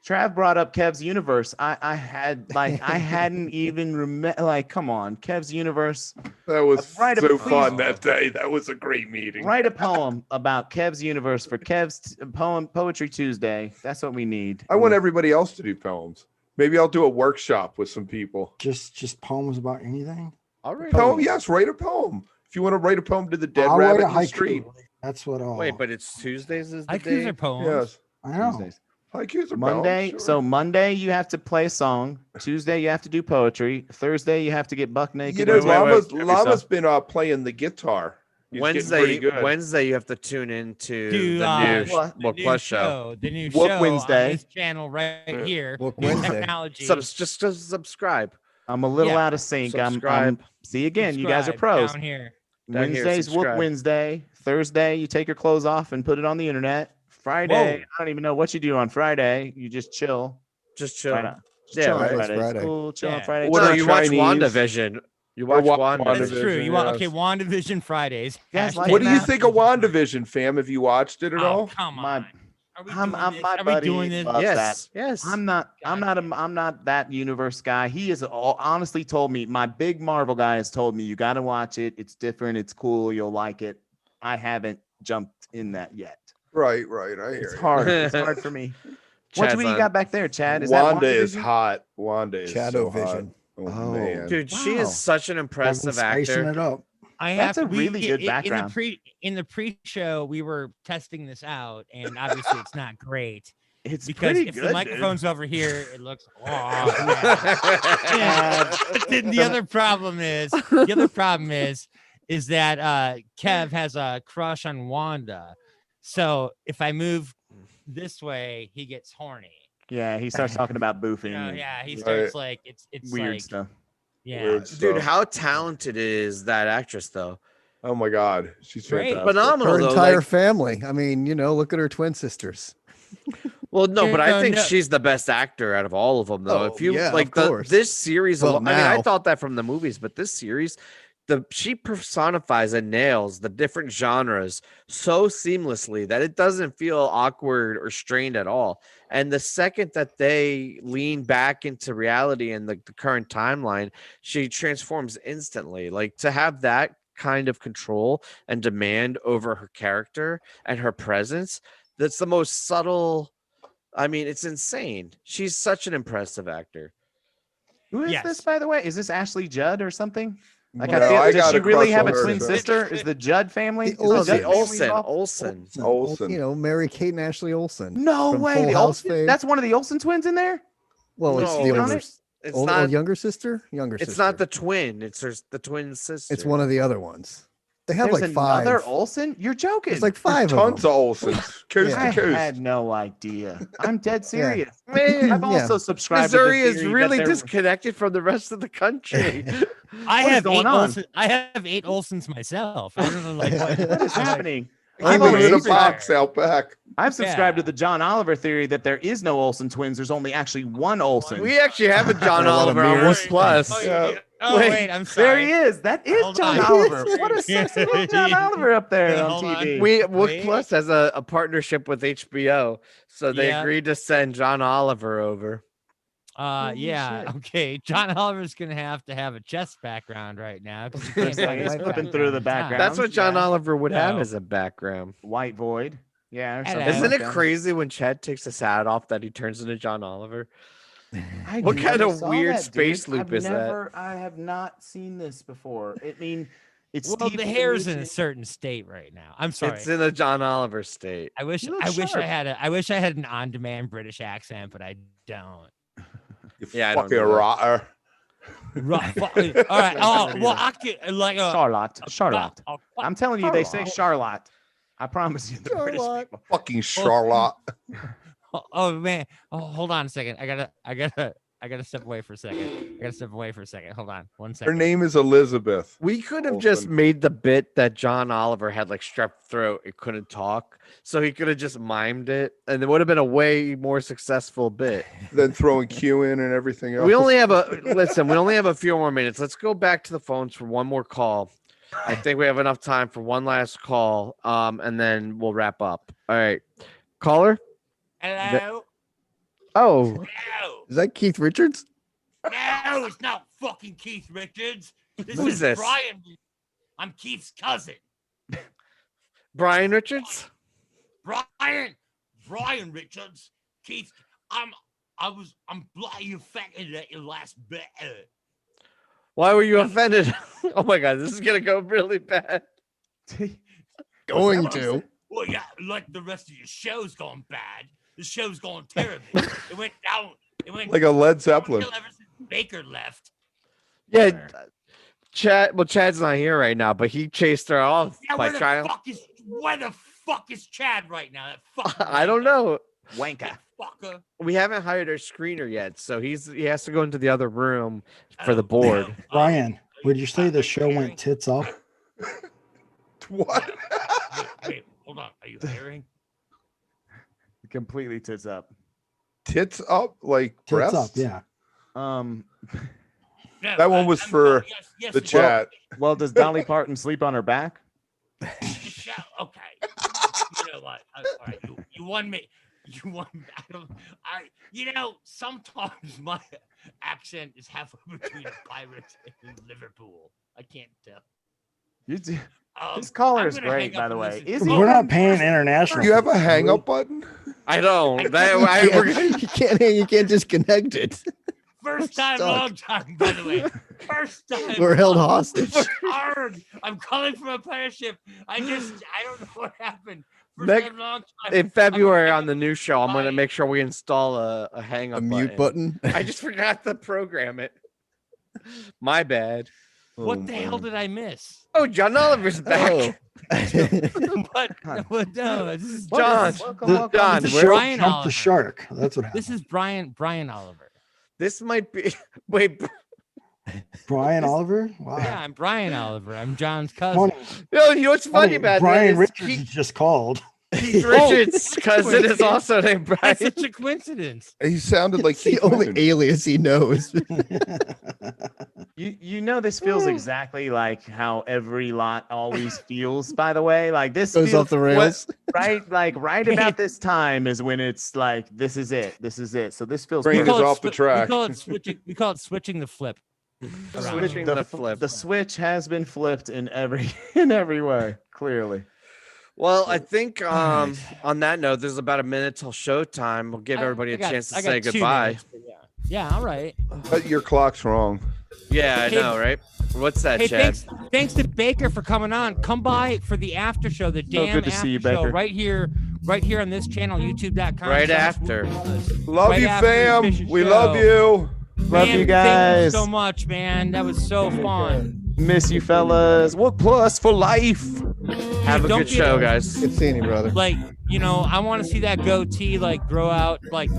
Trav brought up Kev's Universe. I hadn't even like, come on, Kev's Universe. That was Write a so please- fun that day. That was a great meeting. Write a poem about Kev's Universe for Kev's Poetry Tuesday. That's what we need. I want everybody else to do poems. Maybe I'll do a workshop with some people. Just poems about anything. All right. Poem, yes, write a poem. If you want to write a poem to the dead I'll write rabbit a in the haiku. street. That's what I'll. Wait, but it's Tuesdays is the Haikus day. are poems. Yes. I know. Tuesdays. Haikus are Monday. poems, So sure. Monday you have to play a song. Tuesday you have to do poetry. Thursday you have to get buck naked. You know, and Llama's have yourself. been playing the guitar. He's getting pretty Wednesday, good. Wednesday, you have to tune into To, the new what? the Wook new Plus show. The new Wook show Wednesday. on this channel right Yeah. here. Wook New Wednesday. Technology. Just subscribe. I'm a little Yeah. out of sync. I'm Subscribe. see again. You guys are Subscribe pros. down here. Down here, Wednesday's Wook subscribe. Wednesday. Thursday you take your clothes off and put it on the internet. Friday, Whoa. I don't even know what you do on Friday. You just chill. Just chill. Friday. Just Yeah, chill on right. Friday. It's Friday. cool. Chill on Yeah. Friday. Order No, Chill. you watch Chinese. WandaVision. You Or watch wa- WandaVision. That's true. You want yes. okay? WandaVision Fridays. Guys, like What do you that? think of WandaVision, fam? Have you watched it at Oh, all? come My- on. Are we I'm- doing I'm- this? my Are we buddy doing this? loves Yes, yes. I'm not that universe guy. He is honestly told me, my big Marvel guy has told me, you got to watch it. It's different. It's cool. You'll like it. I haven't jumped in that yet. Right. I hear It's you. hard. It's hard for me. What Chad's do you on- got back there, Chad? Is that Wanda is WandaVision? hot. Wanda is so hot. Shadow-vision. Oh, Oh. man. Dude, she Wow. is such an I've been impressive spicing actor. it up. I That's have a really good background. In the pre-show, we were testing this out, and obviously it's not great It's because pretty if good. the microphone's over here, it looks. Oh, yeah. But then the other problem is that Kev has a crush on Wanda, so if I move this way, he gets horny. Yeah, he starts talking about boofing. and Yeah, he Right. starts like it's weird like stuff. yeah. Weird Dude, stuff. how talented is that actress, though? Oh my God, she's Great. fantastic. Phenomenal, Her though. entire like- family. I mean, look at her twin sisters. well, no, but I No, think no. she's the best actor out of all of them, though. Oh, if you yeah, of like course. this series, Well, I mean, I now- thought that from the movies, but this series, she personifies and nails the different genres so seamlessly that it doesn't feel awkward or strained at all. And the second that they lean back into reality and the current timeline, she transforms instantly. Like to have that kind of control and demand over her character and her presence, that's the most subtle. I mean, it's insane. She's such an impressive actor. Who is Yes. this, by the way? Is this Ashley Judd or something? Like, No, I feel, I does got she a really crush have a on her, twin so- sister? Is the Judd family? The Is the Olsen. Judd family Olsen, involved? Olsen. Olsen. Mary Kate and Ashley Olsen. No from way. Full The House Olsen, fame. that's one of the Olsen twins in there? Well, it's No, the on older, it? It's old, not. younger sister. Younger It's sister. not the twin. It's the twin sister. It's one of the other ones. They have There's like five. another Olsen? You're joking. There's like There's five of tons them. of Olsens, coast I to coast. had no idea. I'm dead serious. Man, I've also subscribed to the Missouri is theory that really there- disconnected from the rest of the country. I What is have going eight on? Olsen. I have 8 Olsens myself. I don't know like What is happening? Keep I've them always in a subscribed- box out back. I've subscribed to Yeah. the John Oliver theory that there is no Olsen twins. There's only actually one Olsen. We actually have a John A lot of Oliver on mirrors. Wook Plus. Oh, Yeah. oh Wait, wait, I'm there sorry. he is. That is Hold John on. Oliver. What a sexy little John Oliver up there Yeah, on hold on. TV. Wook Wait. Plus has a partnership with HBO, so they Yeah. agreed to send John Oliver over. Yeah. shit. Okay. John Oliver's gonna have to have a chess background right now. 'cause he can't It's like find he's his flipping through the background. That's what John Yeah. Oliver would have No. as a background. White void. Yeah. Or something Hello. Isn't like it that. crazy when Chad takes his hat off that he turns into John Oliver? I What kind never of saw weird that, space dude. loop is that? I have not seen this before. I mean, it's Well, Steve the hair's in a Buscemi. certain state right now. I'm sorry. It's in a John Oliver state. I wish He looks I sharp. had an on-demand British accent, but I don't. You Yeah, I don't fucking know that. rotter. All right. Oh well, I could like Charlotte. oh, I'm telling you, they say Charlotte. Charlotte. I promise you, the British Charlotte. people. Fucking Charlotte. Oh man. Oh, hold on a second. I gotta step away for a second. Hold on. 1 Her second. name is Elizabeth. We could have just Olsen. made the bit that John Oliver had like strep throat and couldn't talk. So he could have just mimed it and it would have been a way more successful bit. Then throwing Q in and everything else. We only have a few more minutes. Let's go back to the phones for one more call. I think we have enough time for one last call. And then we'll wrap up. All right. Caller? Hello. Oh, No. Is that Keith Richards? No, it's not fucking Keith Richards. This Who's is this? Brian. I'm Keith's cousin. Brian Richards? Brian Richards. Keith, I'm bloody offended at your last bet. Why were you offended? Oh my God, this is going to go really bad. Going to. Well, yeah, like the rest of your show's gone bad. The show's going terribly. It went down. It went Like a Led Zeppelin. downhill ever since Baker left. Yeah, Chad. Well, Chad's not here right now, but he chased her off Yeah, by where trying. the fuck is Chad right now? That fucking I don't know. Wanker. that fucker. We haven't hired our screener yet, so he has to go into the other room for the board. Brian, would you say the show went tits up? What? Wait, hold on. Are you hearing? Completely tits up. Tits up? Like Tits breasts? up, yeah. Um. No, That one was I'm for sorry, yes, The it's- chat. Well, does Dolly Parton sleep on her back? Okay. You know what? All right, you won me. You won. Sometimes my accent is halfway between a pirate and Liverpool. I can't tell. You do. This I'm caller is gonna great, hang up by the and way. listen. Is he? We're not paying international. Do you have a hang up button? I don't. You can't disconnect it. First time, Stuck. long time, by the way. First time. We're held long- hostage. Arg! I'm calling from a pirate ship. I don't know what happened. First Next- time, long time. In February I'm on the new show, I'm going to Bye. make sure we install a hang up A mute button. I just forgot to program it. My bad. What the hell did I miss? Oh, John Oliver's back. What? No, this is John. Welcome. John, The where- show Brian jumped Oliver. the shark. That's what happened. This is Brian Oliver. This might be. Wait, Brian Oliver. Wow. Yeah, I'm Brian Oliver. I'm John's cousin. Funny, you know what's funny about Brian that Richards is is just called. Keith Richards' cousin is also named Brian. That's such a coincidence. He sounded like It's the Keith only Richards. alias he knows. You know this feels exactly like how every lot always feels. By the way, like this Goes feels off the rails. right. Like right about this time is when it's like this is it. So this feels Brain We is call it off the track. We call it switching the flip. Switching the flip. The switch has been flipped in every way. Clearly. Well, I think on that note, there's about a minute till showtime. We'll give everybody a chance to say 2 goodbye. minutes, but yeah, all right. But your clock's wrong. Yeah, I Hey, know, right? What's that, Hey, Chad? thanks to Baker for coming on. Come by for the after show, the damn good to after see you, show, Baker. right here on this channel, youtube.com. Right after. Love Right you, after the fam. Fisher We show. love you. Love Man, you Thank guys. you so much, man. That was so fun. Miss you, fellas. Wook Plus for life. Have a Don't good be- show, guys. Good seeing you, brother. Like, I want to see that goatee like grow out like